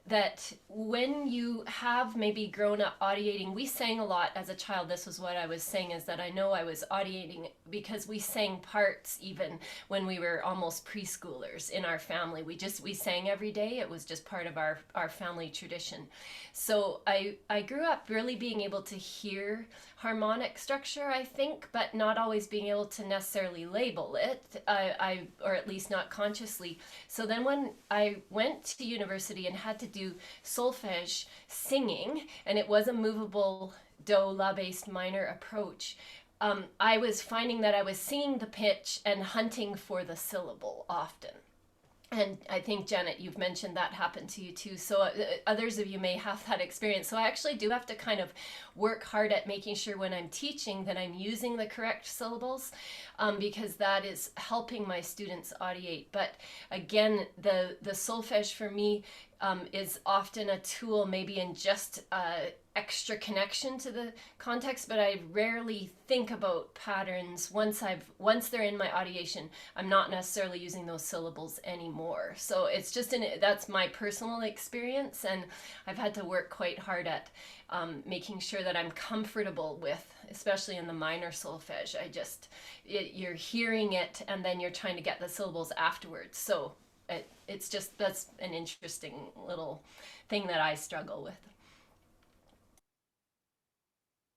that when you have maybe grown up audiating, we sang a lot as a child. This was what I was saying, is that I know I was audiating because we sang parts even when we were almost preschoolers in our family. We sang every day. It was just part of our family tradition. So I grew up really being able to hear harmonic structure, I think, but not always being able to necessarily label it, or at least not consciously. So then when I went to university and had to do solfege singing, and it was a movable do, la based minor approach, I was finding that I was singing the pitch and hunting for the syllable often. And I think, Janet, you've mentioned that happened to you too. So others of you may have that experience. So I actually do have to kind of work hard at making sure when I'm teaching that I'm using the correct syllables, because that is helping my students audiate. But again, the solfege for me is often a tool maybe in just extra connection to the context, but I rarely think about patterns once they're in my audiation. I'm not necessarily using those syllables anymore. So it's just that's my personal experience, and I've had to work quite hard at making sure that I'm comfortable with, especially in the minor solfege. You're hearing it and then you're trying to get the syllables afterwards. So that's an interesting little thing that I struggle with.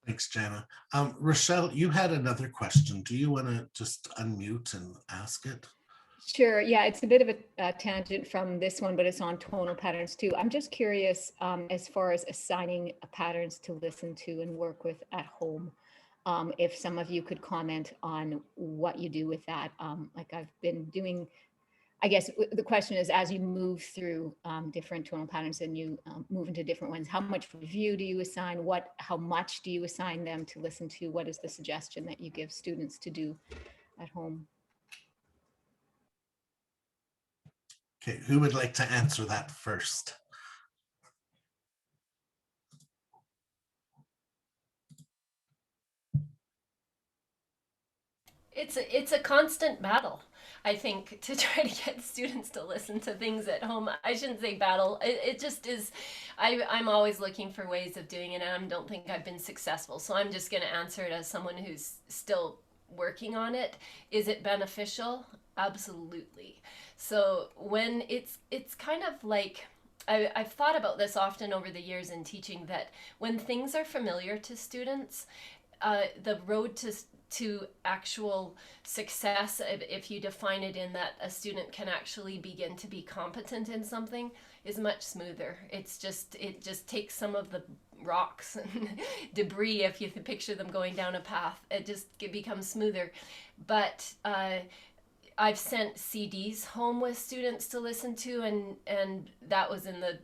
Thanks, Jana. Rochelle, you had another question. Do you want to just unmute and ask it? Sure. Yeah, it's a bit of a tangent from this one, but it's on tonal patterns too. I'm just curious as far as assigning patterns to listen to and work with at home. If some of you could comment on what you do with that. Like I've been doing I guess the question is, as you move through different tonal patterns and you move into different ones, how much review do you assign? How much do you assign them to listen to? What is the suggestion that you give students to do at home? Okay, who would like to answer that first? It's a constant battle, I think, to try to get students to listen to things at home. I shouldn't say battle. It just is. I'm always looking for ways of doing it, and I don't think I've been successful. So I'm just going to answer it as someone who's still working on it. Is it beneficial? Absolutely. So when it's kind of like, I've thought about this often over the years in teaching, that when things are familiar to students, the road to actual success, if you define it in that a student can actually begin to be competent in something, is much smoother. It just takes some of the rocks and debris, if you picture them going down a path, it becomes smoother. But I've sent CDs home with students to listen to, and that was in the,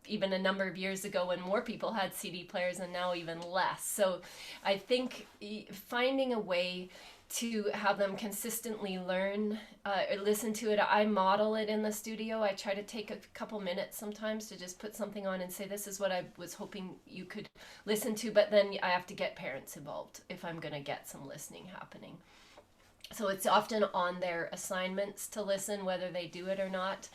even a number of years ago when more people had CD players, and now even less. So I think finding a way to have them consistently learn or listen to it. I model it in the studio. I try to take a couple minutes sometimes to just put something on and say, this is what I was hoping you could listen to, but then I have to get parents involved if I'm going to get some listening happening. So it's often on their assignments to listen, whether they do it or not.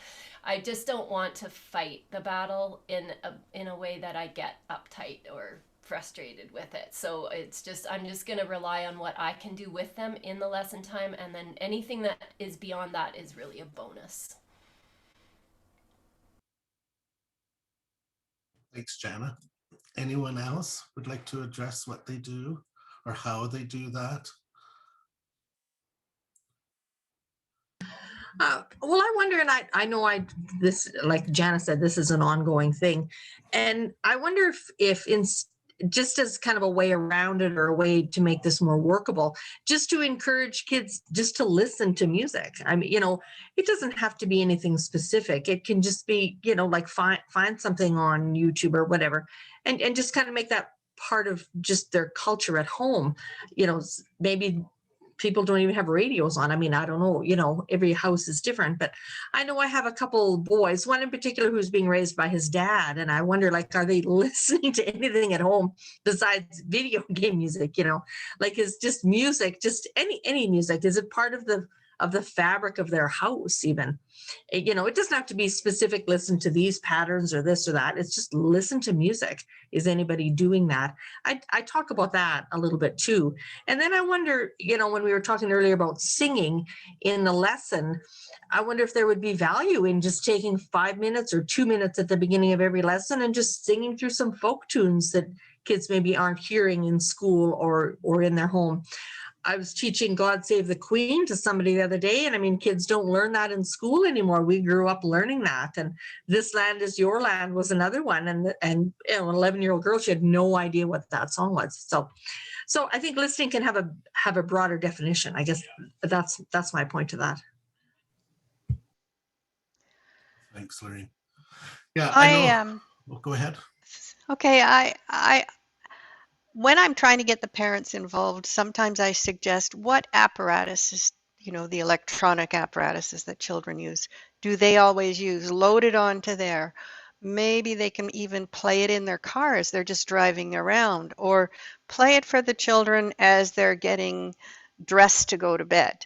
I just don't want to fight the battle in a way that I get uptight or frustrated with it. So I'm just going to rely on what I can do with them in the lesson time, and then anything that is beyond that is really a bonus. Thanks, Jana. Anyone else would like to address what they do or how they do that? Well, I wonder, and I know this, like Jana said, this is an ongoing thing, and I wonder if in just as kind of a way around it, or a way to make this more workable, just to encourage kids just to listen to music. I mean, it doesn't have to be anything specific. It can just be, like find something on YouTube or whatever, and just kind of make that part of just their culture at home. Maybe people don't even have radios on. I mean, I don't know, every house is different, but I know I have a couple boys, one in particular who's being raised by his dad. And I wonder, are they listening to anything at home besides video game music? Is just music, just any music, is it part of the fabric of their house even? It doesn't have to be specific, listen to these patterns or this or that. It's just listen to music. Is anybody doing that? I talk about that a little bit too. And then I wonder, when we were talking earlier about singing in the lesson, I wonder if there would be value in just taking 5 minutes or 2 minutes at the beginning of every lesson and just singing through some folk tunes that kids maybe aren't hearing in school or in their home. I was teaching God Save the Queen to somebody the other day, and I mean, kids don't learn that in school anymore. We grew up learning that. And This Land Is Your Land was another one. And an 11-year-old girl, she had no idea what that song was. So I think listening can have a broader definition. I guess that's my point to that. Thanks, Lorraine. Yeah, I Well, go ahead. Okay, when I'm trying to get the parents involved, sometimes I suggest what apparatuses, the electronic apparatuses that children use, do they always use? Load it onto there. Maybe they can even play it in their car as they're just driving around, or play it for the children as they're getting dressed to go to bed.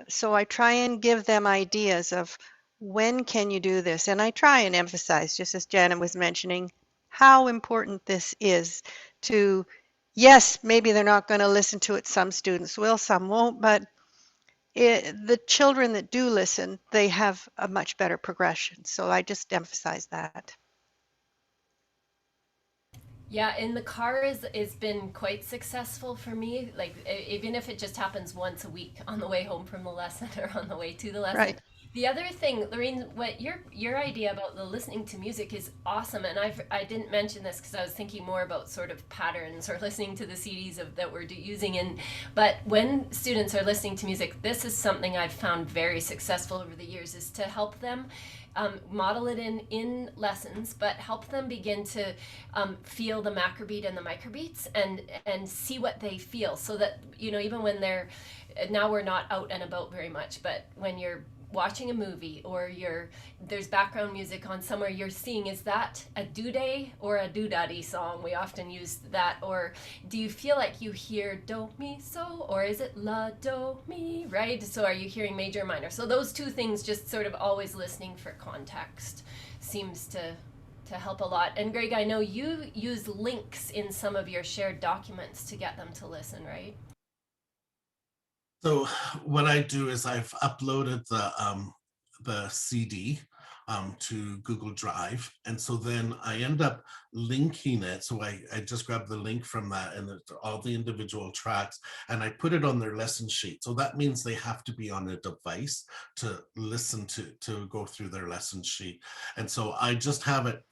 So I try and give them ideas of when can you do this, and I try and emphasize, just as Janet was mentioning, how important this is to, yes, maybe they're not going to listen to it. Some students will, some won't, but the children that do listen, they have a much better progression. So I just emphasize that. Yeah, in the car is been quite successful for me. Like even if it just happens once a week on the way home from the lesson or on the way to the lesson, Right. The other thing, Lorraine, what your idea about the listening to music is awesome, and I didn't mention this because I was thinking more about sort of patterns or listening to the CDs that we're using. And but when students are listening to music, this is something I've found very successful over the years, is to help them model it in lessons, but help them begin to feel the macrobeat and the microbeats and see what they feel, so that even when they're now we're not out and about very much, but when you're watching a movie or there's background music on somewhere, you're seeing, is that a do-day or a do-daddy song? We often use that. Or do you feel like you hear do mi so, or is it la do mi, right? So are you hearing major or minor? So those two things, just sort of always listening for context, seems to help a lot. And Greg, I know you use links in some of your shared documents to get them to listen, right? So what I do is I've uploaded the CD to Google Drive, and so then I end up linking it. So I just grab the link from that and all the individual tracks, and I put it on their lesson sheet. So that means they have to be on a device to listen to go through their lesson sheet. And so I just have it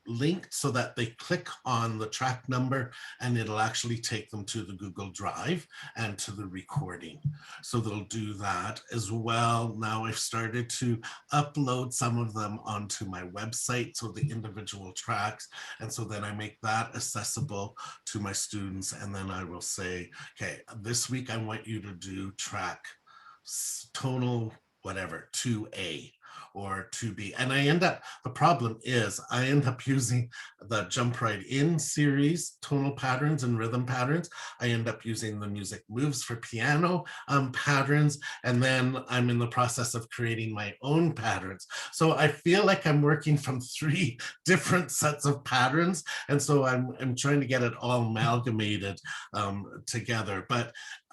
linked so that they click on the track number and it'll actually take them to the Google Drive and to the recording. So they'll do that as well. Now I've started to upload some of them onto my website, so the individual tracks. And so then I make that accessible to my students. And then I will say, okay, this week I want you to do track tonal, whatever, 2A or 2B. And the problem is I end up using the Jump Right In series, tonal patterns and rhythm patterns. I end up using the Music Moves for piano patterns. And then I'm in the process of creating my own patterns. So I feel like I'm working from 3 different sets of patterns. And so I'm trying to get it all amalgamated together. But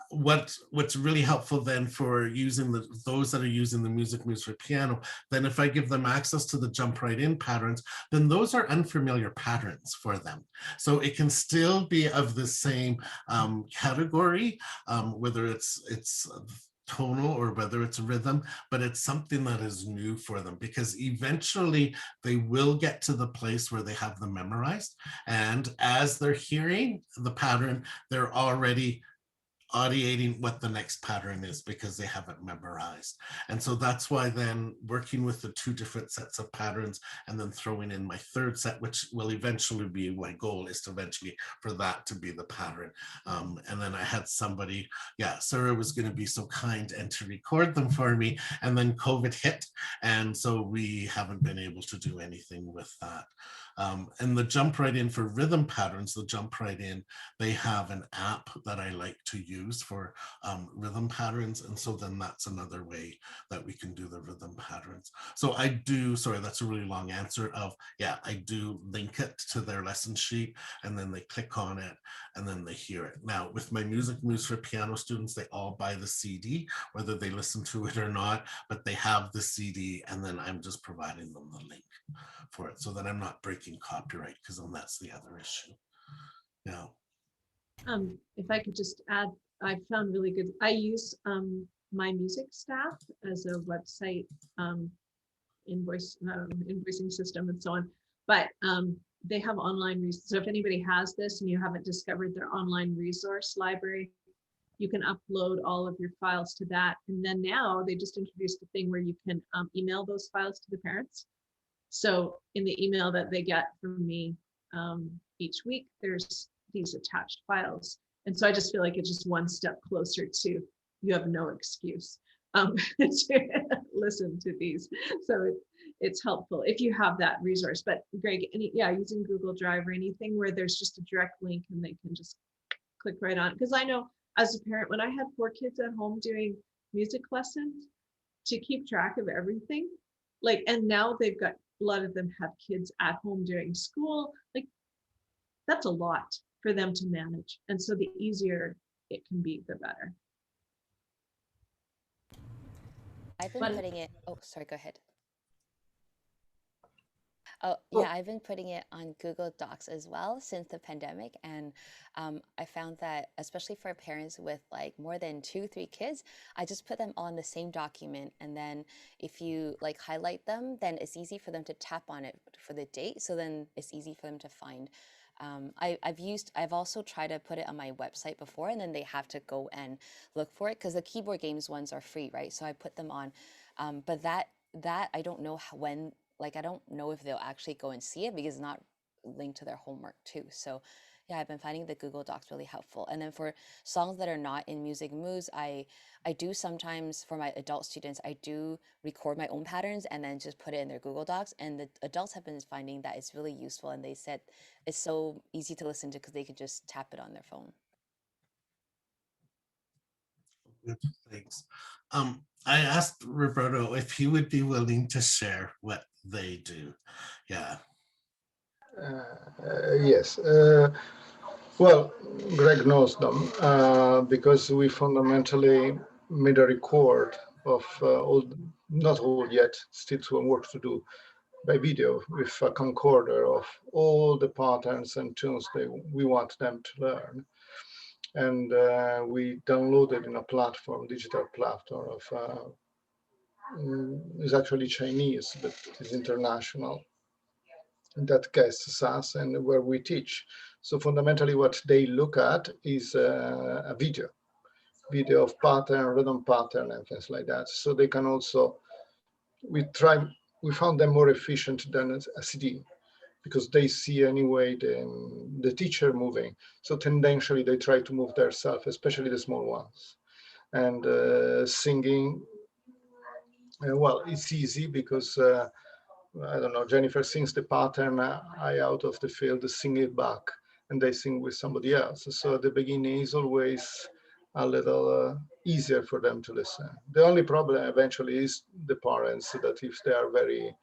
what's really helpful then for using those that are using the Music Moves for piano, then if I give them access to the Jump Right In patterns, then those are unfamiliar patterns for them. So it can still be of the same category, whether it's tonal or whether it's rhythm, but it's something that is new for them, because eventually they will get to the place where they have them memorized. And as they're hearing the pattern, they're already audiating what the next pattern is because they haven't memorized. And so that's why then working with the 2 different sets of patterns and then throwing in my 3rd set, which will eventually be, my goal is to eventually for that to be the pattern. And then I had somebody, Sarah was going to be so kind and to record them for me, and then COVID hit, and so we haven't been able to do anything with that. And the Jump Right In for rhythm patterns, the Jump Right In, they have an app that I like to use for rhythm patterns. And so then that's another way that we can do the rhythm patterns. So I do, sorry, that's a really long answer of, I do link it to their lesson sheet, and then they click on it and then they hear it. Now with my Music Moves for piano students, they all buy the CD, whether they listen to it or not, but they have the CD, and then I'm just providing them the link for it so that I'm not breaking copyright, because then that's the other issue. Yeah. If I could just add, I found really good. I use My Music Staff as a website invoicing system and so on. But they have online. So if anybody has this and you haven't discovered their online resource library, you can upload all of your files to that. And then now they just introduced a thing where you can email those files to the parents. So in the email that they get from me each week, there's these attached files. And so I just feel like it's just one step closer to, you have no excuse to listen to these. So it's helpful if you have that resource. But Greg, using Google Drive or anything where there's just a direct link and they can just click right on. Because I know as a parent, when I had 4 kids at home doing music lessons, to keep track of everything, and now they've got, a lot of them have kids at home doing school, that's a lot for them to manage. And so the easier it can be, the better. I've been putting it, oh, sorry, go ahead. Oh, Oh, yeah, I've been putting it on Google Docs as well since the pandemic. And I found that, especially for parents with like more than 2, 3 kids, I just put them all in the same document. And then if you like highlight them, then it's easy for them to tap on it for the date. So then it's easy for them to find. I've also tried to put it on my website before, and then they have to go and look for it because the keyboard games ones are free, right? So I put them on, but that I don't know when, like I don't know if they'll actually go and see it because it's not linked to their homework too. So yeah, I've been finding the Google Docs really helpful. And then for songs that are not in Music Moves, I do sometimes for my adult students, I do record my own patterns and then just put it in their Google Docs. And the adults have been finding that it's really useful, and they said it's so easy to listen to because they could just tap it on their phone. Good, thanks. I asked Roberto if he would be willing to share what they do. Yeah. Yes. Well, Greg knows them because we fundamentally made a record of all, not all yet, still some work to do, by video with a concorder of all the patterns and tunes we want them to learn. And we downloaded in a platform, digital platform of, is actually Chinese, but is international, that guests us and where we teach. So fundamentally what they look at is a video of pattern, rhythm pattern and things like that. So they can also, we found them more efficient than a CD because they see anyway the teacher moving. So tendentially they try to move themselves, especially the small ones. And singing, well, it's easy because I don't know, Jennifer sings the pattern, I out of the field, sing it back, and they sing with somebody else. So at the beginning is always a little easier for them to listen. The only problem eventually is the parents, that if they are very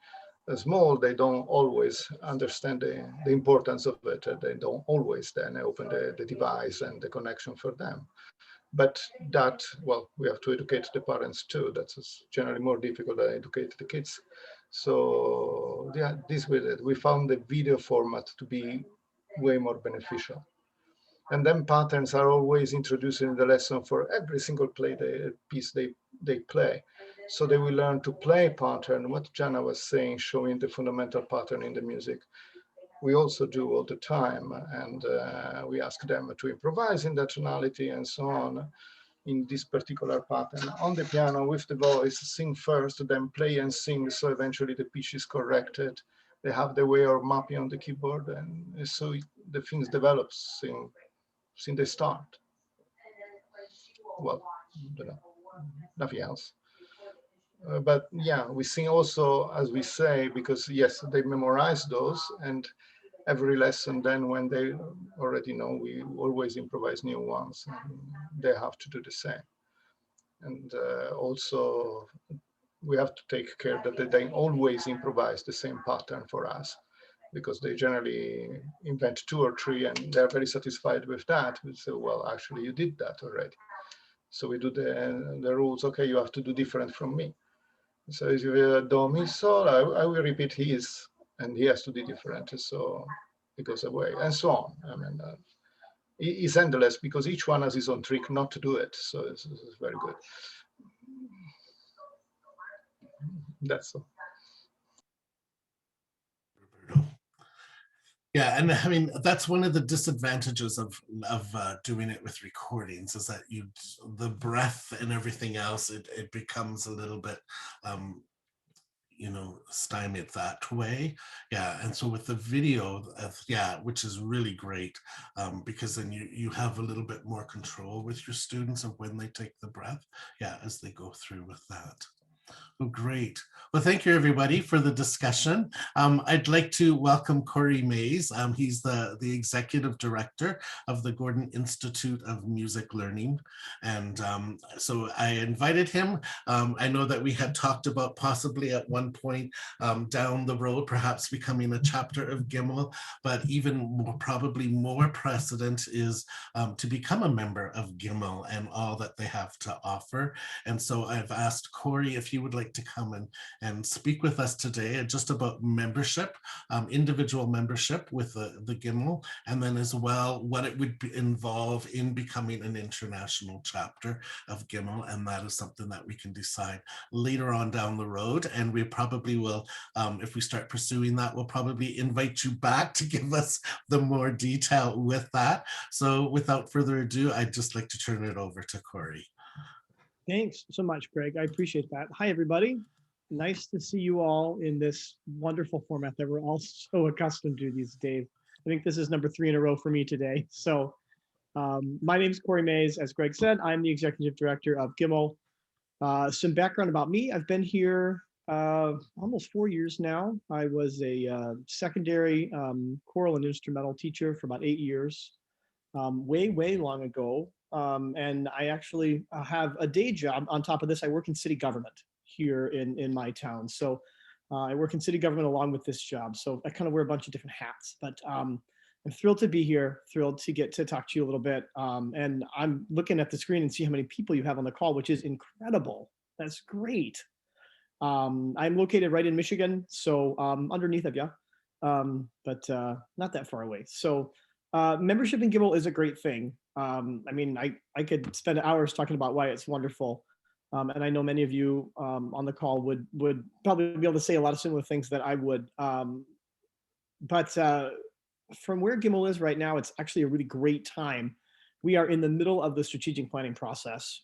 small, they don't always understand the importance of it. They don't always then open the device and the connection for them. But that, well, we have to educate the parents too. That's generally more difficult than educate the kids. So yeah, this we did. We found the video format to be way more beneficial. And then patterns are always introduced in the lesson for every single piece they play. So they will learn to play pattern, what Jana was saying, showing the fundamental pattern in the music. We also do all the time, and we ask them to improvise in that tonality and so on in this particular pattern. On the piano with the voice, sing first, then play and sing, so eventually the pitch is corrected. They have the way of mapping on the keyboard, and so the things develop since they start. Well, nothing else. But yeah, we sing also, as we say, because yes, they memorize those, and every lesson then when they already know, we always improvise new ones, and they have to do the same. And also we have to take care that they don't always improvise the same pattern for us, because they generally invent 2 or 3 and they're very satisfied with that. We say, well, actually you did that already. So we do the rules, okay, you have to do different from me. So if you do mi sol, I will repeat his, and he has to do different, so it goes away, and so on. I mean, it's endless because each one has his own trick not to do it. So it's very good. That's all. Yeah, and I mean, that's one of the disadvantages of doing it with recordings, is that the breath and everything else, it becomes a little bit stymied that way. Yeah, and so with the video, yeah, which is really great, because then you have a little bit more control with your students of when they take the breath, yeah, as they go through with that. Oh, great. Well, thank you, everybody, for the discussion. I'd like to welcome Corey Mays. He's the Executive Director of the Gordon Institute of Music Learning. And so I invited him. I know that we had talked about possibly at one point down the road, perhaps becoming a chapter of GIML, but even more, probably more precedent is to become a member of GIML and all that they have to offer. And so I've asked Corey if he would like to come and speak with us today just about membership, individual membership with the GIML, and then as well what it would involve in becoming an international chapter of GIML. And that is something that we can decide later on down the road. And we probably will, if we start pursuing that, we'll probably invite you back to give us the more detail with that. So without further ado, I'd just like to turn it over to Corey. Thanks so much, Greg. I appreciate that. Hi, everybody. Nice to see you all in this wonderful format that we're all so accustomed to these days. I think this is number 3 in a row for me today. So my name is Corey Mays. As Greg said, I'm the executive director of GIML. Some background about me. I've been here almost 4 years now. I was a secondary choral and instrumental teacher for about 8 years, way long ago. And I actually have a day job on top of this. I work in city government here in my town. So I work in city government along with this job. So I kind of wear a bunch of different hats, but I'm thrilled to be here, thrilled to get to talk to you a little bit. And I'm looking at the screen and see how many people you have on the call, which is incredible. That's great. I'm located right in Michigan, so underneath of you, but not that far away. So membership in GIML is a great thing. I mean, I could spend hours talking about why it's wonderful. And I know many of you on the call would probably be able to say a lot of similar things that I would. But from where GIML is right now, it's actually a really great time. We are in the middle of the strategic planning process.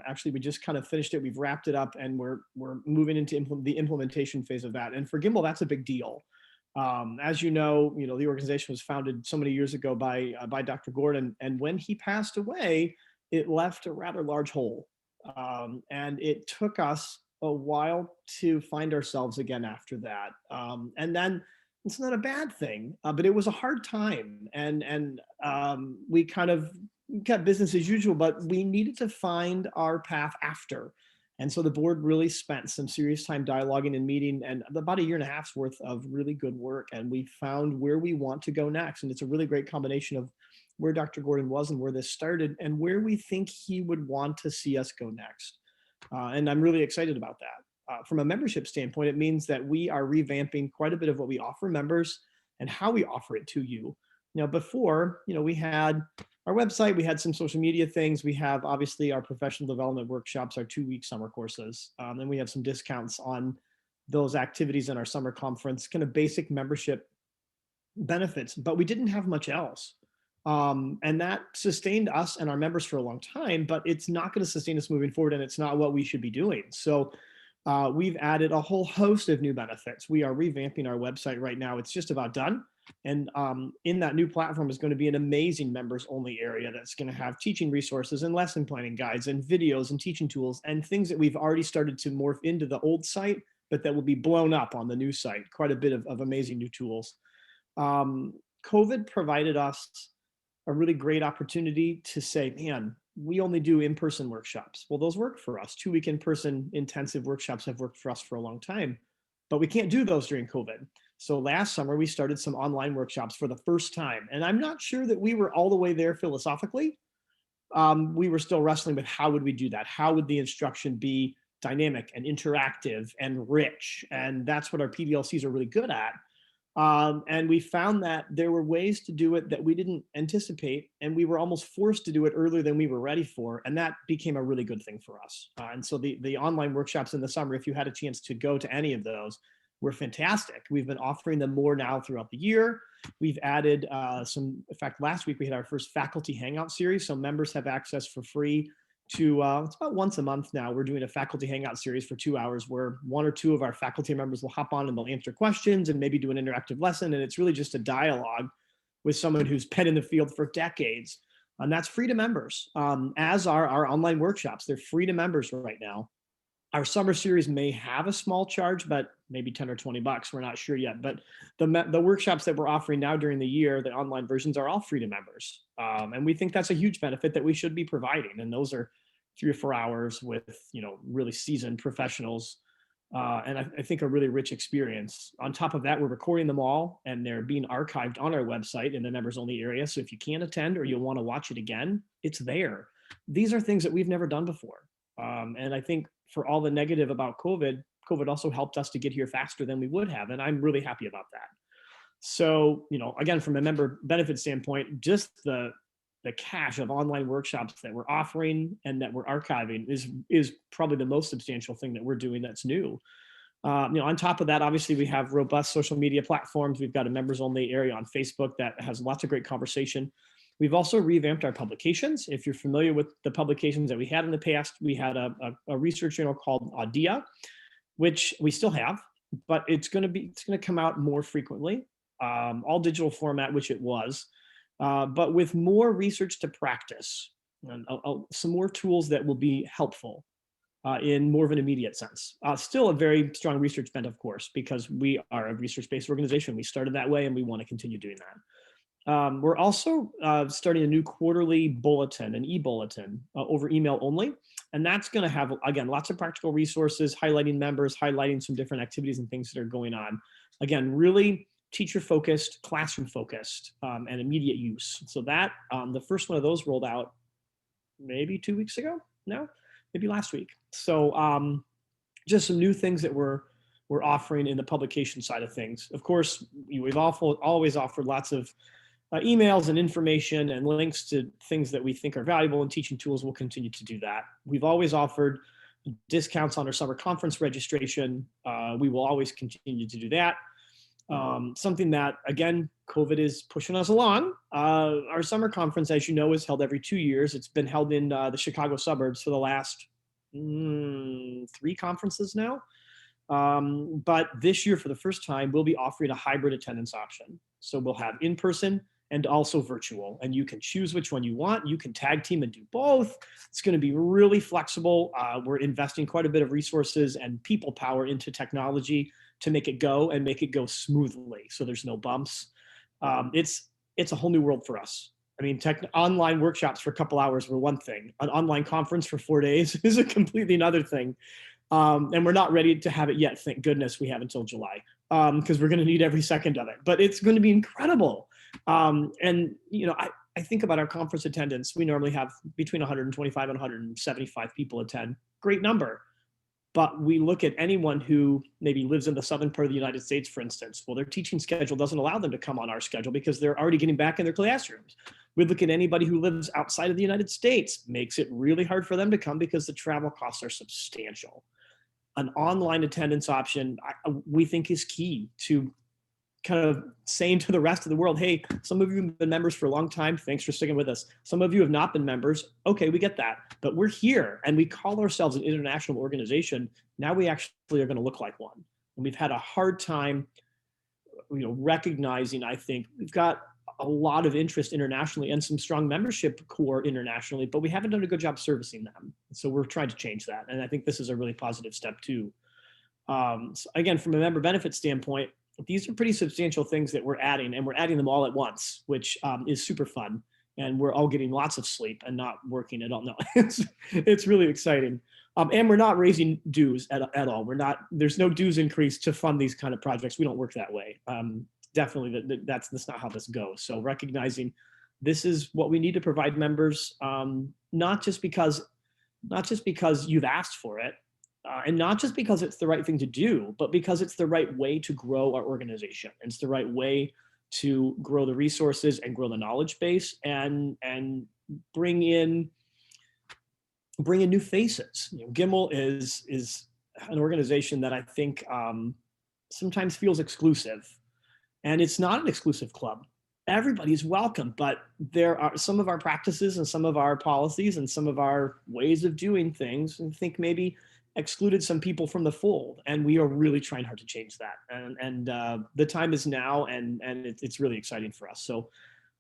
Actually, we just kind of finished it. We've wrapped it up, and we're moving into the implementation phase of that. And for GIML, that's a big deal. As you know, the organization was founded so many years ago by Dr. Gordon, and when he passed away, it left a rather large hole. And it took us a while to find ourselves again after that. And then it's not a bad thing, but it was a hard time, and we kind of got business as usual, but we needed to find our path after. And so the board really spent some serious time dialoguing and meeting, and about 1.5 years worth of really good work. And we found where we want to go next. And it's a really great combination of where Dr. Gordon was and where this started and where we think he would want to see us go next. And I'm really excited about that. From a membership standpoint, it means that we are revamping quite a bit of what we offer members and how we offer it to you. Now, before, we had our website, we had some social media things. We have obviously our professional development workshops, our 2-week summer courses. And we have some discounts on those activities in our summer conference, kind of basic membership benefits, but we didn't have much else. And that sustained us and our members for a long time, but it's not going to sustain us moving forward, and it's not what we should be doing. So we've added a whole host of new benefits. We are revamping our website right now. It's just about done. And in that new platform is going to be an amazing members only area that's going to have teaching resources and lesson planning guides and videos and teaching tools and things that we've already started to morph into the old site, but that will be blown up on the new site. Quite a bit of amazing new tools. COVID provided us a really great opportunity to say, man, we only do in-person workshops. Well, those work for us. 2-week in-person intensive workshops have worked for us for a long time, but we can't do those during COVID. So last summer, we started some online workshops for the first time. And I'm not sure that we were all the way there philosophically. We were still wrestling with how would we do that? How would the instruction be dynamic and interactive and rich? And that's what our PDLCs are really good at. And we found that there were ways to do it that we didn't anticipate, and we were almost forced to do it earlier than we were ready for, and that became a really good thing for us. And so the online workshops in the summer, if you had a chance to go to any of those, were fantastic. We've been offering them more now throughout the year. We've added some, in fact, last week we had our first faculty hangout series, so members have access for free to, it's about once a month now, we're doing a faculty hangout series for 2 hours where 1 or 2 of our faculty members will hop on and they'll answer questions and maybe do an interactive lesson. And it's really just a dialogue with someone who's been in the field for decades. And that's free to members, as are our online workshops. They're free to members right now. Our summer series may have a small charge, but maybe 10 or 20 bucks. We're not sure yet. But the workshops that we're offering now during the year, the online versions, are all free to members. And we think that's a huge benefit that we should be providing. And those are 3 or 4 hours with, really seasoned professionals. And I think a really rich experience. On top of that, we're recording them all and they're being archived on our website in the members only area. So if you can't attend or you'll want to watch it again, it's there. These are things that we've never done before. And I think for all the negative about COVID, COVID also helped us to get here faster than we would have. And I'm really happy about that. So, again, from a member benefit standpoint, just the cache of online workshops that we're offering and that we're archiving is probably the most substantial thing that we're doing that's new. On top of that, obviously we have robust social media platforms. We've got a members only area on Facebook that has lots of great conversation. We've also revamped our publications. If you're familiar with the publications that we had in the past, we had a research journal called Audia, which we still have, but it's going to come out more frequently, all digital format, which it was, but with more research to practice and some more tools that will be helpful in more of an immediate sense. Still a very strong research bent, of course, because we are a research-based organization. We started that way and we want to continue doing that. We're also starting a new quarterly bulletin, an e-bulletin over email only. And that's going to have, again, lots of practical resources, highlighting members, highlighting some different activities and things that are going on. Again, really teacher-focused, classroom-focused, and immediate use. So that, the first one of those rolled out maybe 2 weeks ago now, maybe last week. So just some new things that we're offering in the publication side of things. Of course, we've always offered lots of emails and information and links to things that we think are valuable, and teaching tools will continue to do that. We've always offered discounts on our summer conference registration. We will always continue to do that. Something that, again, COVID is pushing us along. Our summer conference, as you know, is held every 2 years. It's been held in the Chicago suburbs for the last 3 conferences now. But this year, for the first time, we'll be offering a hybrid attendance option. So we'll have in-person and also virtual, and you can choose which one you want. You can tag team and do both. It's going to be really flexible. We're investing quite a bit of resources and people power into technology to make it go and make it go smoothly, so there's no bumps. It's a whole new world for us. I mean, online workshops for a couple hours were one thing. An online conference for 4 days is a completely another thing. And we're not ready to have it yet. Thank goodness we have until July, because we're going to need every second of it. But it's going to be incredible. And I think about our conference attendance. We normally have between 125 and 175 people attend. Great number. But we look at anyone who maybe lives in the southern part of the United States, for instance. Well, their teaching schedule doesn't allow them to come on our schedule because they're already getting back in their classrooms. We look at anybody who lives outside of the United States, makes it really hard for them to come because the travel costs are substantial. An online attendance option, we think, is key to kind of saying to the rest of the world, hey, some of you have been members for a long time. Thanks for sticking with us. Some of you have not been members. Okay, we get that. But we're here and we call ourselves an international organization. Now we actually are going to look like one. And we've had a hard time, recognizing, I think, we've got a lot of interest internationally and some strong membership core internationally, but we haven't done a good job servicing them. So we're trying to change that. And I think this is a really positive step too. So again, from a member benefit standpoint, these are pretty substantial things that we're adding, and we're adding them all at once, which is super fun. And we're all getting lots of sleep and not working at all. No, it's really exciting. And we're not raising dues at all. There's no dues increase to fund these kind of projects. We don't work that way. Definitely that's not how this goes. So recognizing this is what we need to provide members, not just because you've asked for it, and not just because it's the right thing to do, but because it's the right way to grow our organization. It's the right way to grow the resources and grow the knowledge base and bring in new faces. Gimel is an organization that I think sometimes feels exclusive, and it's not an exclusive club. Everybody's welcome, but there are some of our practices and some of our policies and some of our ways of doing things, and think maybe excluded some people from the fold, and we are really trying hard to change that. And the time is now, and it's really exciting for us. So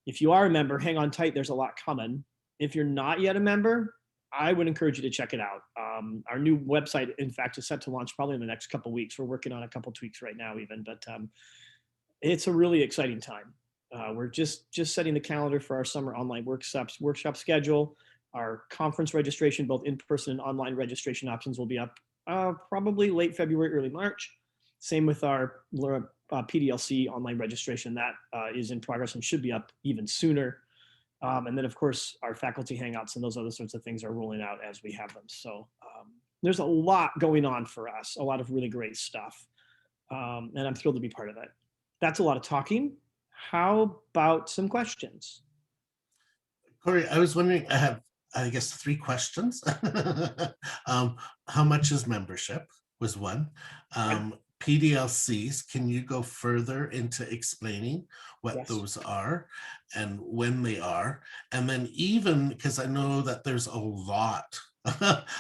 if you are a member, hang on tight. There's a lot coming. If you're not yet a member, I would encourage you to check it out. Our new website, in fact, is set to launch probably in the next couple of weeks. We're working on a couple tweaks right now, even, but it's a really exciting time. We're just setting the calendar for our summer online workshop schedule. Our conference registration, both in-person and online registration options, will be up probably late February, early March. Same with our PDLC online registration. That is in progress and should be up even sooner. And then, of course, our faculty hangouts and those other sorts of things are rolling out as we have them. So there's a lot going on for us, a lot of really great stuff. And I'm thrilled to be part of it. That's a lot of talking. How about some questions? Corey, I was wondering, I have, I guess, 3 questions. How much is membership was one. PDLCs, can you go further into explaining what Yes. those are and when they are? And then even, because I know that there's a lot,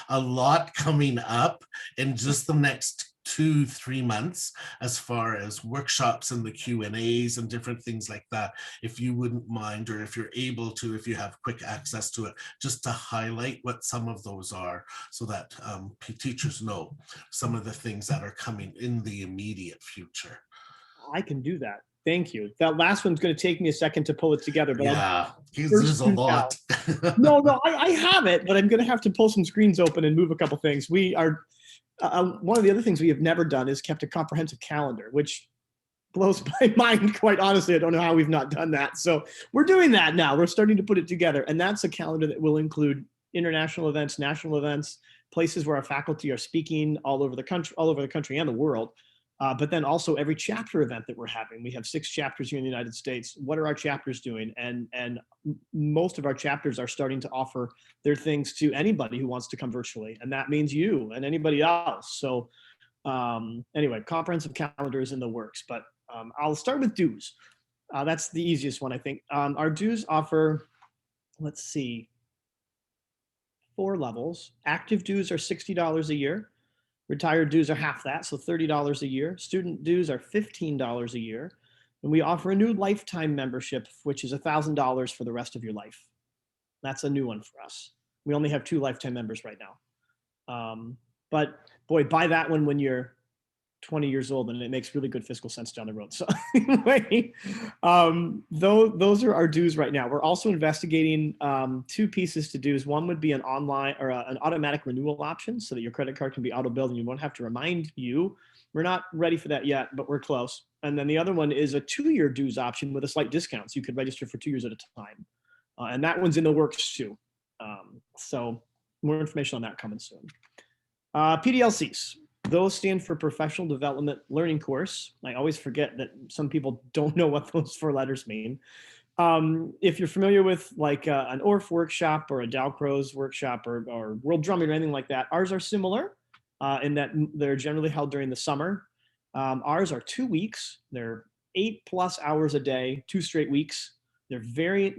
a lot coming up in just the next 2-3 months as far as workshops and the Q&As and different things like that. If you wouldn't mind, or if you're able to, if you have quick access to it, just to highlight what some of those are so that teachers know some of the things that are coming in the immediate future. I can do that. Thank you. That last one's going to take me a second to pull it together, but yeah, there's a lot. No, I have it, but I'm going to have to pull some screens open and move a couple things. We are one of the other things we have never done is kept a comprehensive calendar, which blows my mind, quite honestly. I don't know how we've not done that. So we're doing that now. We're starting to put it together. And that's a calendar that will include international events, national events, places where our faculty are speaking all over the country and the world. But then also every chapter event that we're having. We have 6 chapters here in the United States. What are our chapters doing? And most of our chapters are starting to offer their things to anybody who wants to come virtually. And that means you and anybody else. So anyway, comprehensive calendar is in the works, but I'll start with dues. That's the easiest one, I think. Our dues offer, let's see, 4 levels. Active dues are $60 a year. Retired dues are half that, so $30 a year. Student dues are $15 a year. And we offer a new lifetime membership, which is $1,000 for the rest of your life. That's a new one for us. We only have 2 lifetime members right now. But boy, buy that one when you're 20 years old, and it makes really good fiscal sense down the road. So anyway, those are our dues right now. We're also investigating 2 pieces to dues. One would be an online or an automatic renewal option so that your credit card can be auto billed and you won't have to remind you. We're not ready for that yet, but we're close. And then the other one is a 2-year dues option with a slight discount. So you could register for 2 years at a time. And that one's in the works too. So more information on that coming soon. PDLCs. Those stand for Professional Development Learning Course. I always forget that some people don't know what those 4 letters mean. If you're familiar with like an ORF workshop or a Dalcroze workshop or World Drumming or anything like that, ours are similar in that they're generally held during the summer. Ours are 2 weeks. They're 8+ hours a day, 2 straight weeks. They're very,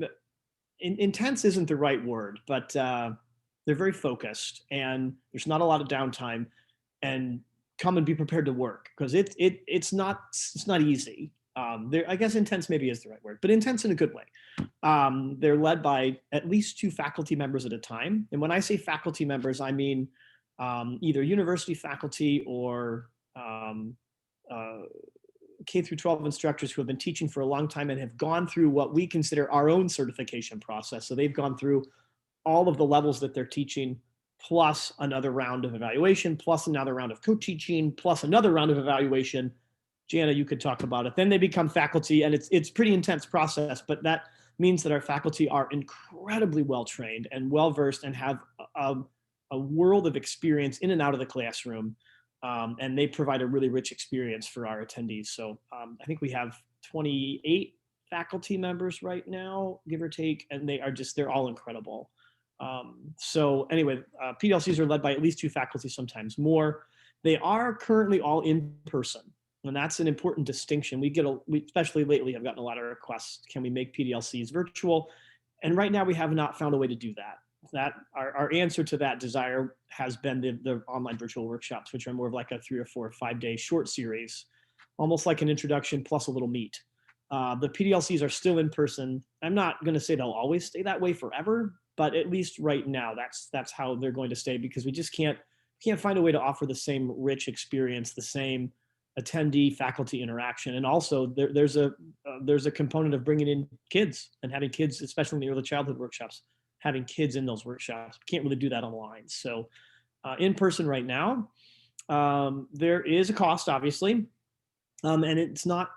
intense isn't the right word, but they're very focused and there's not a lot of downtime. And come and be prepared to work because it's not easy. I guess intense maybe is the right word, but intense in a good way. They're led by at least 2 faculty members at a time. And when I say faculty members, I mean either university faculty or K through 12 instructors who have been teaching for a long time and have gone through what we consider our own certification process. So they've gone through all of the levels that they're teaching, plus another round of evaluation, plus another round of co-teaching, plus another round of evaluation. Jana, you could talk about it. Then they become faculty, and it's pretty intense process, but that means that our faculty are incredibly well-trained and well-versed and have a world of experience in and out of the classroom, and they provide a really rich experience for our attendees. So I think we have 28 faculty members right now, give or take, and they're all incredible. So anyway, PDLCs are led by at least 2 faculty, sometimes more. They are currently all in person, and that's an important distinction. We especially lately have gotten a lot of requests. Can we make PDLCs virtual? And right now we have not found a way to do that. Our answer to that desire has been the online virtual workshops, which are more of like a 3 or 4 or 5 day short series, almost like an introduction plus a little meat. The PDLCs are still in person. I'm not going to say they'll always stay that way forever, but at least right now, that's how they're going to stay because we just can't find a way to offer the same rich experience, the same attendee faculty interaction, and also there's a component of bringing in kids and having kids, especially in the early childhood workshops, having kids in those workshops. Can't really do that online. So in person right now, there is a cost, obviously, and it's not.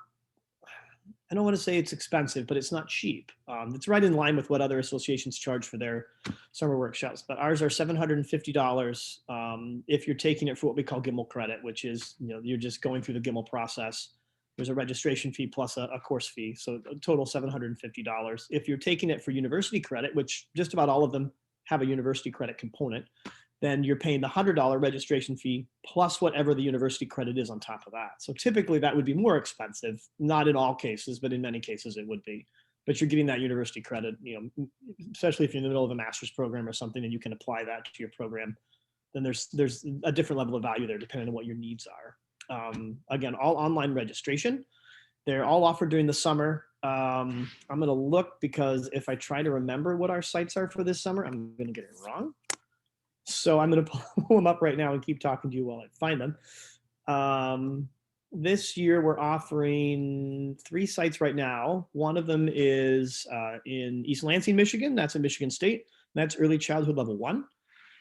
I don't want to say it's expensive, but it's not cheap. It's right in line with what other associations charge for their summer workshops. But ours are $750 if you're taking it for what we call GIML credit, which is, you're just going through the GIML process. There's a registration fee plus a course fee, so a total $750. If you're taking it for university credit, which just about all of them have a university credit component, then you're paying the $100 registration fee plus whatever the university credit is on top of that. So typically that would be more expensive, not in all cases, but in many cases it would be. But you're getting that university credit, especially if you're in the middle of a master's program or something and you can apply that to your program, then there's a different level of value there depending on what your needs are. Again, all online registration. They're all offered during the summer. I'm going to look because if I try to remember what our sites are for this summer, I'm going to get it wrong. So I'm going to pull them up right now and keep talking to you while I find them. This year we're offering 3 sites right now. One of them is in East Lansing, Michigan. That's in Michigan State. That's early childhood level 1.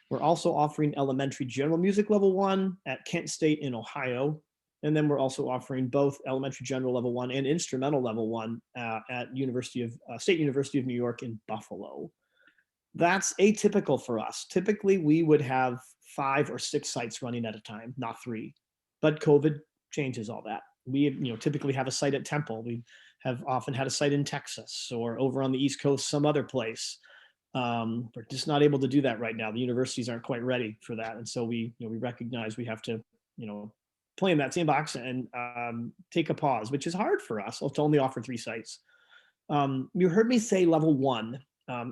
We're also offering elementary general music level 1 at Kent State in Ohio. And then we're also offering both elementary general level 1 and instrumental level 1 at State University of New York in Buffalo. That's atypical for us. Typically, we would have 5 or 6 sites running at a time, not 3. But COVID changes all that. We typically have a site at Temple. We have often had a site in Texas or over on the East Coast, some other place. We're just not able to do that right now. The universities aren't quite ready for that, and so we recognize we have to play in that same box and take a pause, which is hard for us to only offer 3 sites. You heard me say level 1.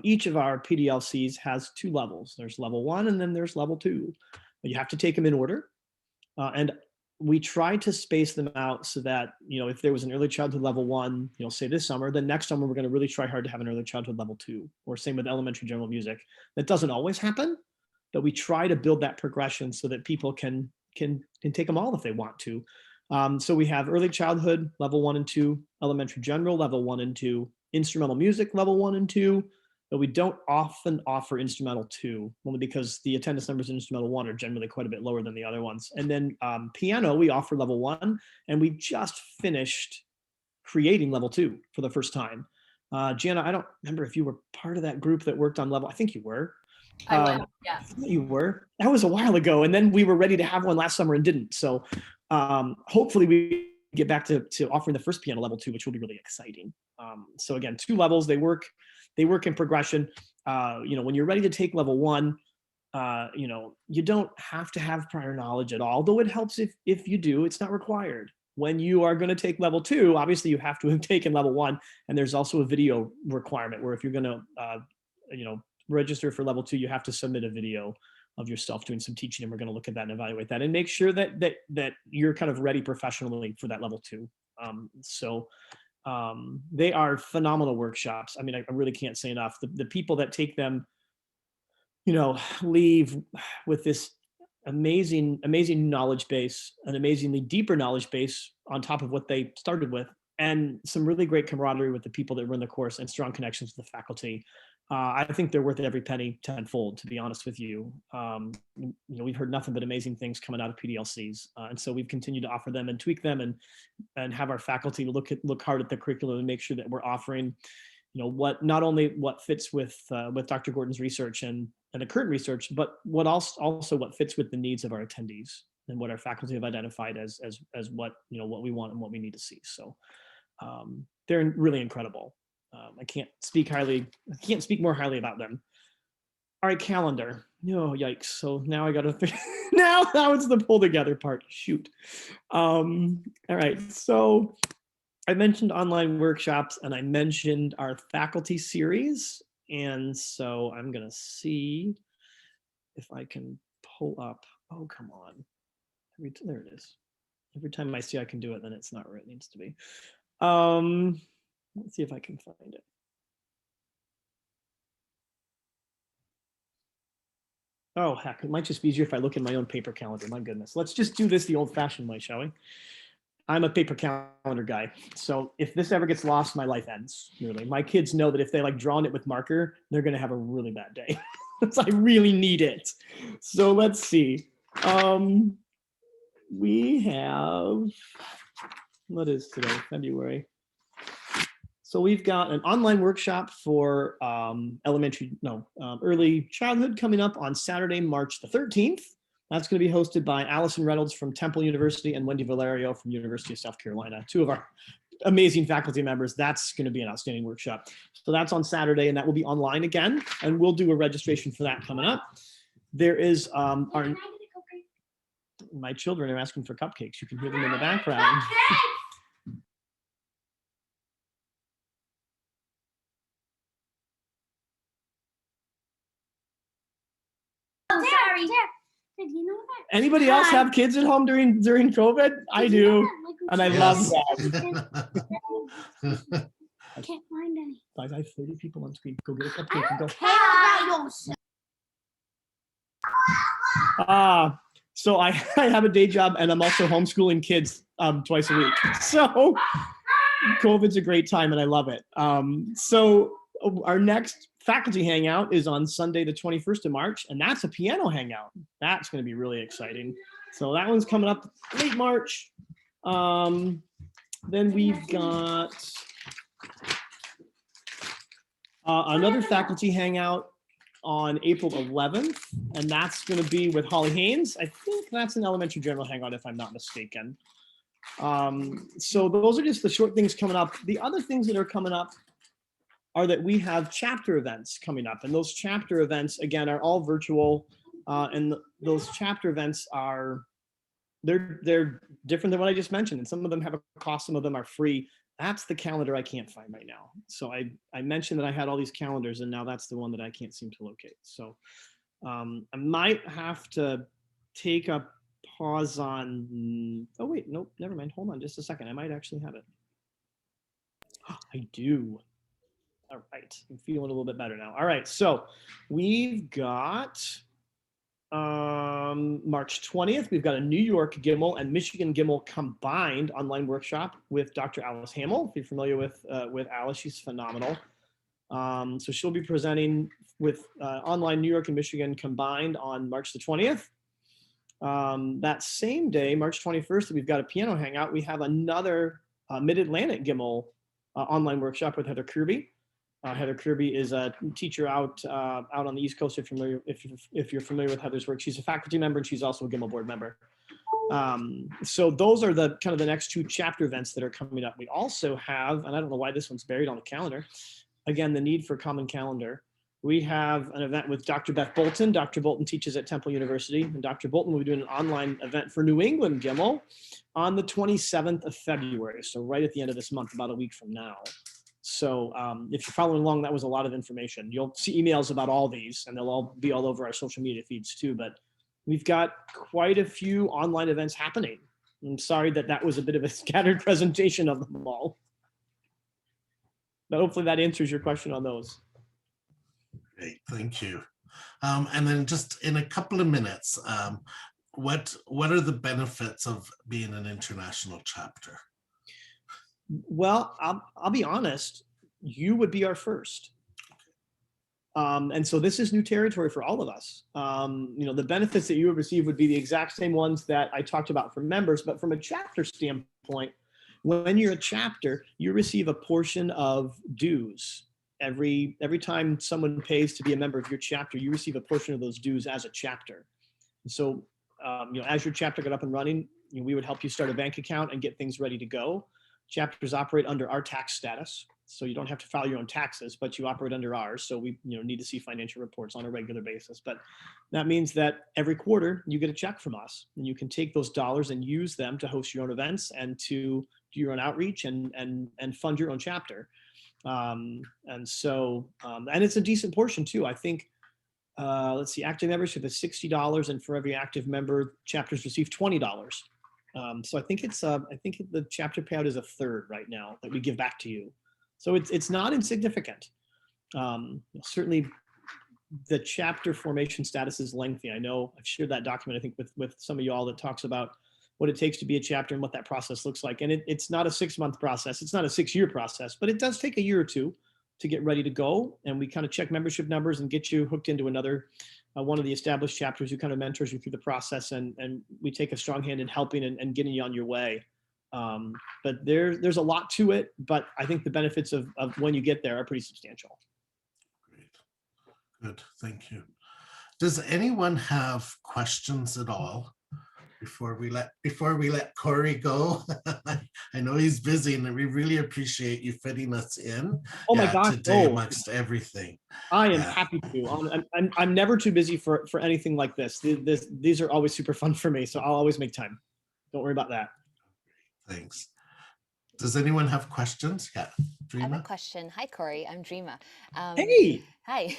Each of our PDLCs has 2 levels. There's level 1 and then there's level 2. You have to take them in order. And we try to space them out so that, if there was an early childhood level 1, say this summer, then next summer we're going to really try hard to have an early childhood level 2, or same with elementary general music. That doesn't always happen, but we try to build that progression so that people can take them all if they want to. So we have early childhood level 1 and 2, elementary general level 1 and 2, instrumental music level 1 and 2, but we don't often offer instrumental 2, only because the attendance numbers in instrumental 1 are generally quite a bit lower than the other ones. And then piano, we offer level 1, and we just finished creating level 2 for the first time. Gianna, I don't remember if you were part of that group that worked on level. I think you were. I was, yeah. You were. That was a while ago, and then we were ready to have one last summer and didn't. So hopefully we get back to offering the first piano level 2, which will be really exciting. So again, 2 levels. They work in progression. When you're ready to take level 1, you don't have to have prior knowledge at all, though it helps if you do. It's not required. When you are going to take level 2, obviously you have to have taken level 1, and there's also a video requirement where if you're going to register for level 2, you have to submit a video of yourself doing some teaching, and we're going to look at that and evaluate that and make sure that you're kind of ready professionally for that level 2. They are phenomenal workshops. I mean, I really can't say enough. The people that take them, leave with this amazing knowledge base, an amazingly deeper knowledge base on top of what they started with, and some really great camaraderie with the people that run the course and strong connections with the faculty. I think they're worth every penny tenfold, to be honest with you. We've heard nothing but amazing things coming out of PDLCs. And so we've continued to offer them and tweak them and have our faculty look hard at the curriculum and make sure that we're offering, not only what fits with Dr. Gordon's research and the current research, but what also what fits with the needs of our attendees and what our faculty have identified as what, what we want and what we need to see. So they're really incredible. I can't speak more highly about them. All right, calendar. Oh, yikes. So now I got to now it's the pull together part. Shoot. All right. So I mentioned online workshops and I mentioned our faculty series. And so I'm going to see if I can pull up. Oh, come on. There it is. Every time I see I can do it, then it's not where it needs to be. Let's see if I can find it. Oh, heck, it might just be easier if I look in my own paper calendar. My goodness. Let's just do this the old-fashioned way, shall we? I'm a paper calendar guy. So if this ever gets lost, my life ends, really. My kids know that if they draw on it with marker, they're going to have a really bad day. So I really need it. So let's see. We have, what is today? February. So we've got an online workshop for early childhood coming up on Saturday, March the 13th. That's going to be hosted by Allison Reynolds from Temple University and Wendy Valerio from University of South Carolina, two of our amazing faculty members. That's going to be an outstanding workshop. So that's on Saturday, and that will be online again, and we'll do a registration for that coming up. There is my children are asking for cupcakes. You can hear them in the background. Oh, sorry. Did you know that? Anybody else have kids at home during COVID? I do, and I love that. I can't find any. I have 30 people on screen. Go get a cupcake and go. So I have a day job, and I'm also homeschooling kids twice a week. So COVID's a great time, and I love it. So our next faculty hangout is on Sunday, the 21st of March, and that's a piano hangout. That's going to be really exciting. So that one's coming up late March. Then we've got another faculty hangout on April 11th, and that's going to be with Holly Haynes. I think that's an elementary general hangout, if I'm not mistaken. So those are just the short things coming up. The other things that are coming up are that we have chapter events coming up, and those chapter events again are all virtual, and those chapter events are they're different than what I just mentioned, and some of them have a cost, some of them are free. That's the calendar I can't find right now. So I mentioned that I had all these calendars, and now that's the one that I can't seem to locate. So I might have to take a pause on. Oh wait, nope, never mind. Hold on just a second. I might actually have it. I do. All right, I'm feeling a little bit better now. All right, so we've got March 20th, we've got a New York Gimmel and Michigan Gimmel combined online workshop with Dr. Alice Hamill. If you're familiar with Alice, she's phenomenal. So she'll be presenting with online New York and Michigan combined on March the 20th. That same day, March 21st, we've got a piano hangout. We have another Mid-Atlantic Gimmel online workshop with Heather Kirby. Heather Kirby is a teacher out on the East Coast. If you're familiar with Heather's work, she's a faculty member and she's also a Gimmel board member. So those are the kind of the next two chapter events that are coming up. We also have, and I don't know why this one's buried on the calendar, again, the need for common calendar. We have an event with Dr. Beth Bolton. Dr. Bolton teaches at Temple University, and Dr. Bolton will be doing an online event for New England Gimmel on the 27th of February. So right at the end of this month, about a week from now. So if you're following along, that was a lot of information. You'll see emails about all these, and they'll all be all over our social media feeds too. But we've got quite a few online events happening. I'm sorry that was a bit of a scattered presentation of them all. But hopefully that answers your question on those. Great, thank you. And then just in a couple of minutes, what are the benefits of being an international chapter? Well, I'll be honest, you would be our first. And so this is new territory for all of us. The benefits that you would receive would be the exact same ones that I talked about for members, but from a chapter standpoint, when you're a chapter, you receive a portion of dues. Every time someone pays to be a member of your chapter, you receive a portion of those dues as a chapter. So, as your chapter got up and running, we would help you start a bank account and get things ready to go. Chapters operate under our tax status, so you don't have to file your own taxes, but you operate under ours. So we need to see financial reports on a regular basis. But that means that every quarter you get a check from us, and you can take those dollars and use them to host your own events and to do your own outreach and fund your own chapter. And it's a decent portion too. I think, let's see, active membership is $60, and for every active member, chapters receive $20. So I think the chapter payout is a third right now that we give back to you. So it's not insignificant. Certainly the chapter formation status is lengthy. I know I've shared that document, I think, with some of y'all that talks about what it takes to be a chapter and what that process looks like. And it's not a 6-month process. It's not a 6-year process, but it does take a year or two to get ready to go. And we kind of check membership numbers and get you hooked into another one of the established chapters who kind of mentors you through the process. And we take a strong hand in helping and getting you on your way. But there's a lot to it, but I think the benefits of when you get there are pretty substantial. Great. Good, thank you. Does anyone have questions at all before we let Corey go? I know he's busy, and we really appreciate you fitting us in. Oh my gosh, today no. amongst everything. I am Yeah. happy to. I'm never too busy for anything like this. These are always super fun for me, so I'll always make time. Don't worry about that. Thanks. Does anyone have questions? Yeah, I have a Dreama? question. Hi, Corey. I'm Dreama. Hey. Hi.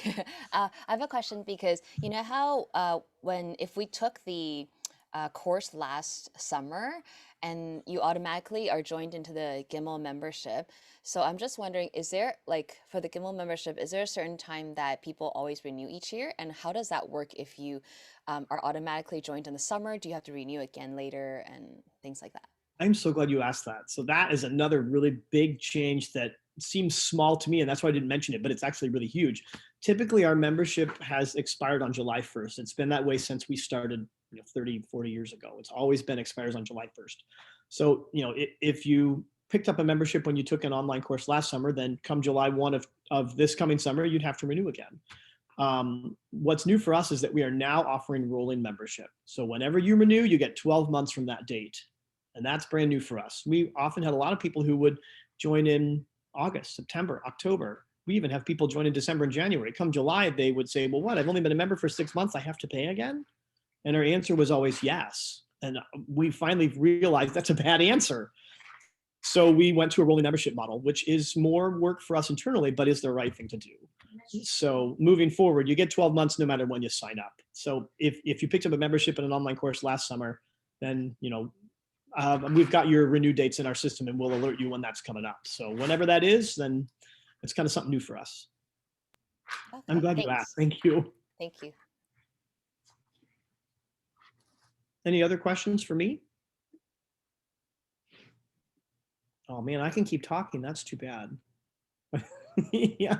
I have a question because you know how if we took the course last summer and you automatically are joined into the Gimel membership. So I'm just wondering, is there like for the Gimel membership, is there a certain time that people always renew each year? And how does that work if you are automatically joined in the summer? Do you have to renew again later and things like that? I'm so glad you asked that. So that is another really big change that seems small to me, and that's why I didn't mention it, but it's actually really huge. Typically, our membership has expired on July 1st. It's been that way since we started 30, 40 years ago. It's always been expires on July 1st. So, if you picked up a membership when you took an online course last summer, then come July 1 of this coming summer, you'd have to renew again. What's new for us is that we are now offering rolling membership. So whenever you renew, you get 12 months from that date. And that's brand new for us. We often had a lot of people who would join in August, September, October. We even have people join in December and January. Come July, they would say, well, what? I've only been a member for 6 months. I have to pay again? And our answer was always yes. And we finally realized that's a bad answer. So we went to a rolling membership model, which is more work for us internally, but is the right thing to do. So moving forward, you get 12 months no matter when you sign up. So if you picked up a membership in an online course last summer, then, we've got your renew dates in our system and we'll alert you when that's coming up. So whenever that is, then it's kind of something new for us. Okay, I'm glad you asked. Thank you. Thank you. Any other questions for me? Oh man, I can keep talking. That's too bad. Yeah.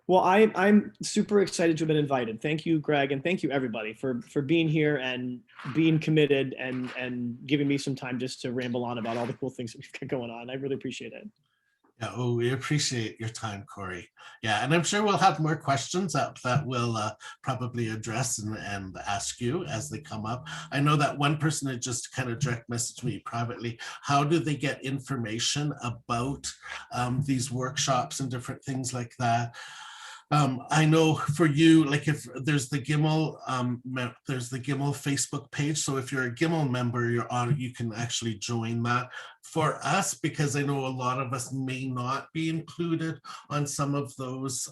Well, I'm super excited to have been invited. Thank you, Greg, and thank you everybody for being here and being committed and giving me some time just to ramble on about all the cool things that we've got going on. I really appreciate it. Yeah, oh, we appreciate your time, Corey. Yeah, and I'm sure we'll have more questions that we'll probably address and ask you as they come up. I know that one person had just kind of direct messaged me privately. How do they get information about these workshops and different things like that? I know for you, like if there's the Gimel Facebook page. So if you're a Gimel member, you can actually join that. For us, because I know a lot of us may not be included on some of those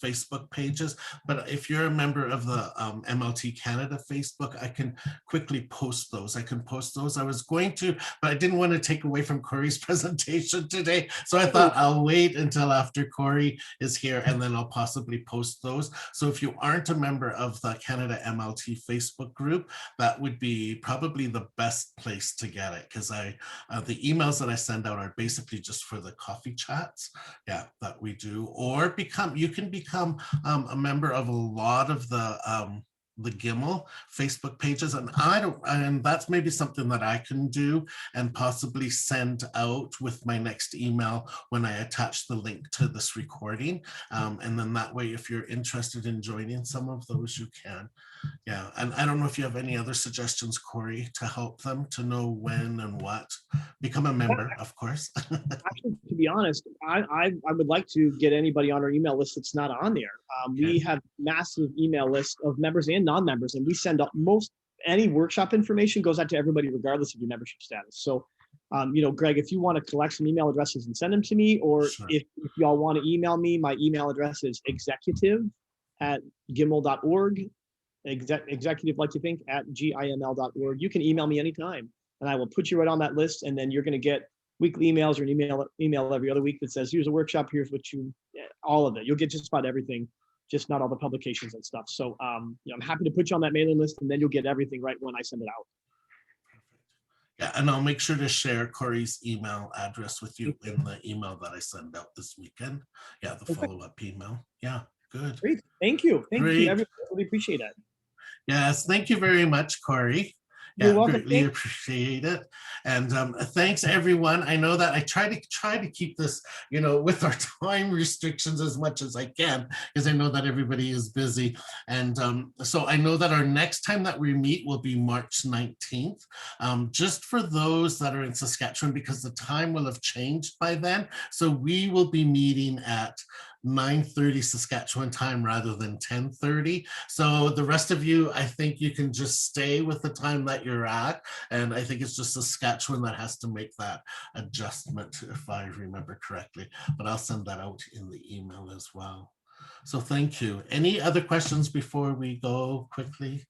Facebook pages, but if you're a member of the MLT Canada Facebook, I can quickly post those. I was going to, but I didn't want to take away from Corey's presentation today. So I thought I'll wait until after Corey is here and then I'll possibly post those. So if you aren't a member of the Canada MLT Facebook group, that would be probably the best place to get it, because the emails that I send out are basically just for the coffee chats, yeah, that we do. Or you can become a member of a lot of the Gimel Facebook pages, and that's maybe something that I can do and possibly send out with my next email when I attach the link to this recording, and then that way, if you're interested in joining some of those, you can. Yeah, and I don't know if you have any other suggestions, Corey, to help them to know when and what. Become a member, of course. Actually, to be honest, I would like to get anybody on our email list that's not on there. We have massive email lists of members and non-members, and we send out any workshop information goes out to everybody regardless of your membership status. So, Greg, if you want to collect some email addresses and send them to me, or Sure. if y'all want to email me, my email address is executive@gimel.org. Executive like you think @giml.org. You can email me anytime and I will put you right on that list, and then you're going to get weekly emails or an email every other week that says here's a workshop, here's what all of it. You'll get just about everything, just not all the publications and stuff. So I'm happy to put you on that mailing list, and then you'll get everything right when I send it out. Yeah, and I'll make sure to share Corey's email address with you in the email that I send out this weekend. Yeah, the follow-up email. Yeah, good. Great. Thank you. Thank Great. you, everybody. Really appreciate it. Yes, thank you very much, Corey. You're Yeah, welcome. greatly appreciate it. And thanks everyone. I know that I try to keep this, you know, with our time restrictions as much as I can, because I know that everybody is busy. And so I know that our next time that we meet will be March 19th. Just for those that are in Saskatchewan, because the time will have changed by then. So we will be meeting at 9:30 Saskatchewan time rather than 10:30. So the rest of you, I think you can just stay with the time that you're at. And I think it's just Saskatchewan that has to make that adjustment, if I remember correctly. But I'll send that out in the email as well. So thank you. Any other questions before we go quickly?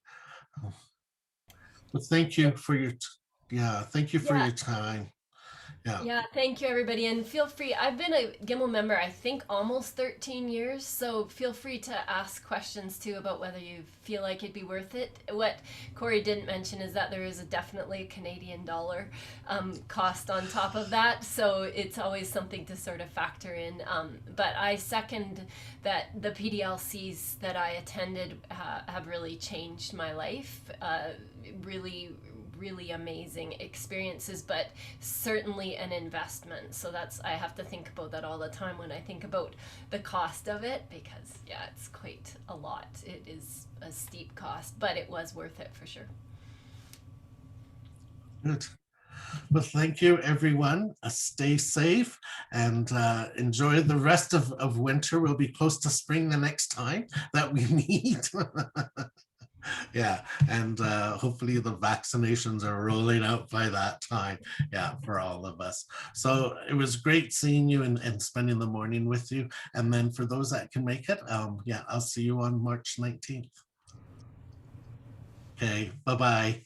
But thank you for your, thank you for Yeah. your time. Yeah, thank you everybody, and feel free. I've been a Gimel member, I think, almost 13 years, so feel free to ask questions too about whether you feel like it'd be worth it. What Corey didn't mention is that there is definitely a Canadian dollar cost on top of that, so it's always something to sort of factor in. But I second that the PDLCs that I attended have really changed my life. Really amazing experiences, but certainly an investment. So I have to think about that all the time when I think about the cost of it, because it's quite a lot. It is a steep cost, but it was worth it for sure. Good. Well, thank you, everyone. Stay safe and enjoy the rest of winter. We'll be close to spring the next time that we meet. Yeah, and hopefully the vaccinations are rolling out by that time. Yeah, for all of us. So it was great seeing you and spending the morning with you. And then for those that can make it, I'll see you on March 19th. Okay, bye-bye.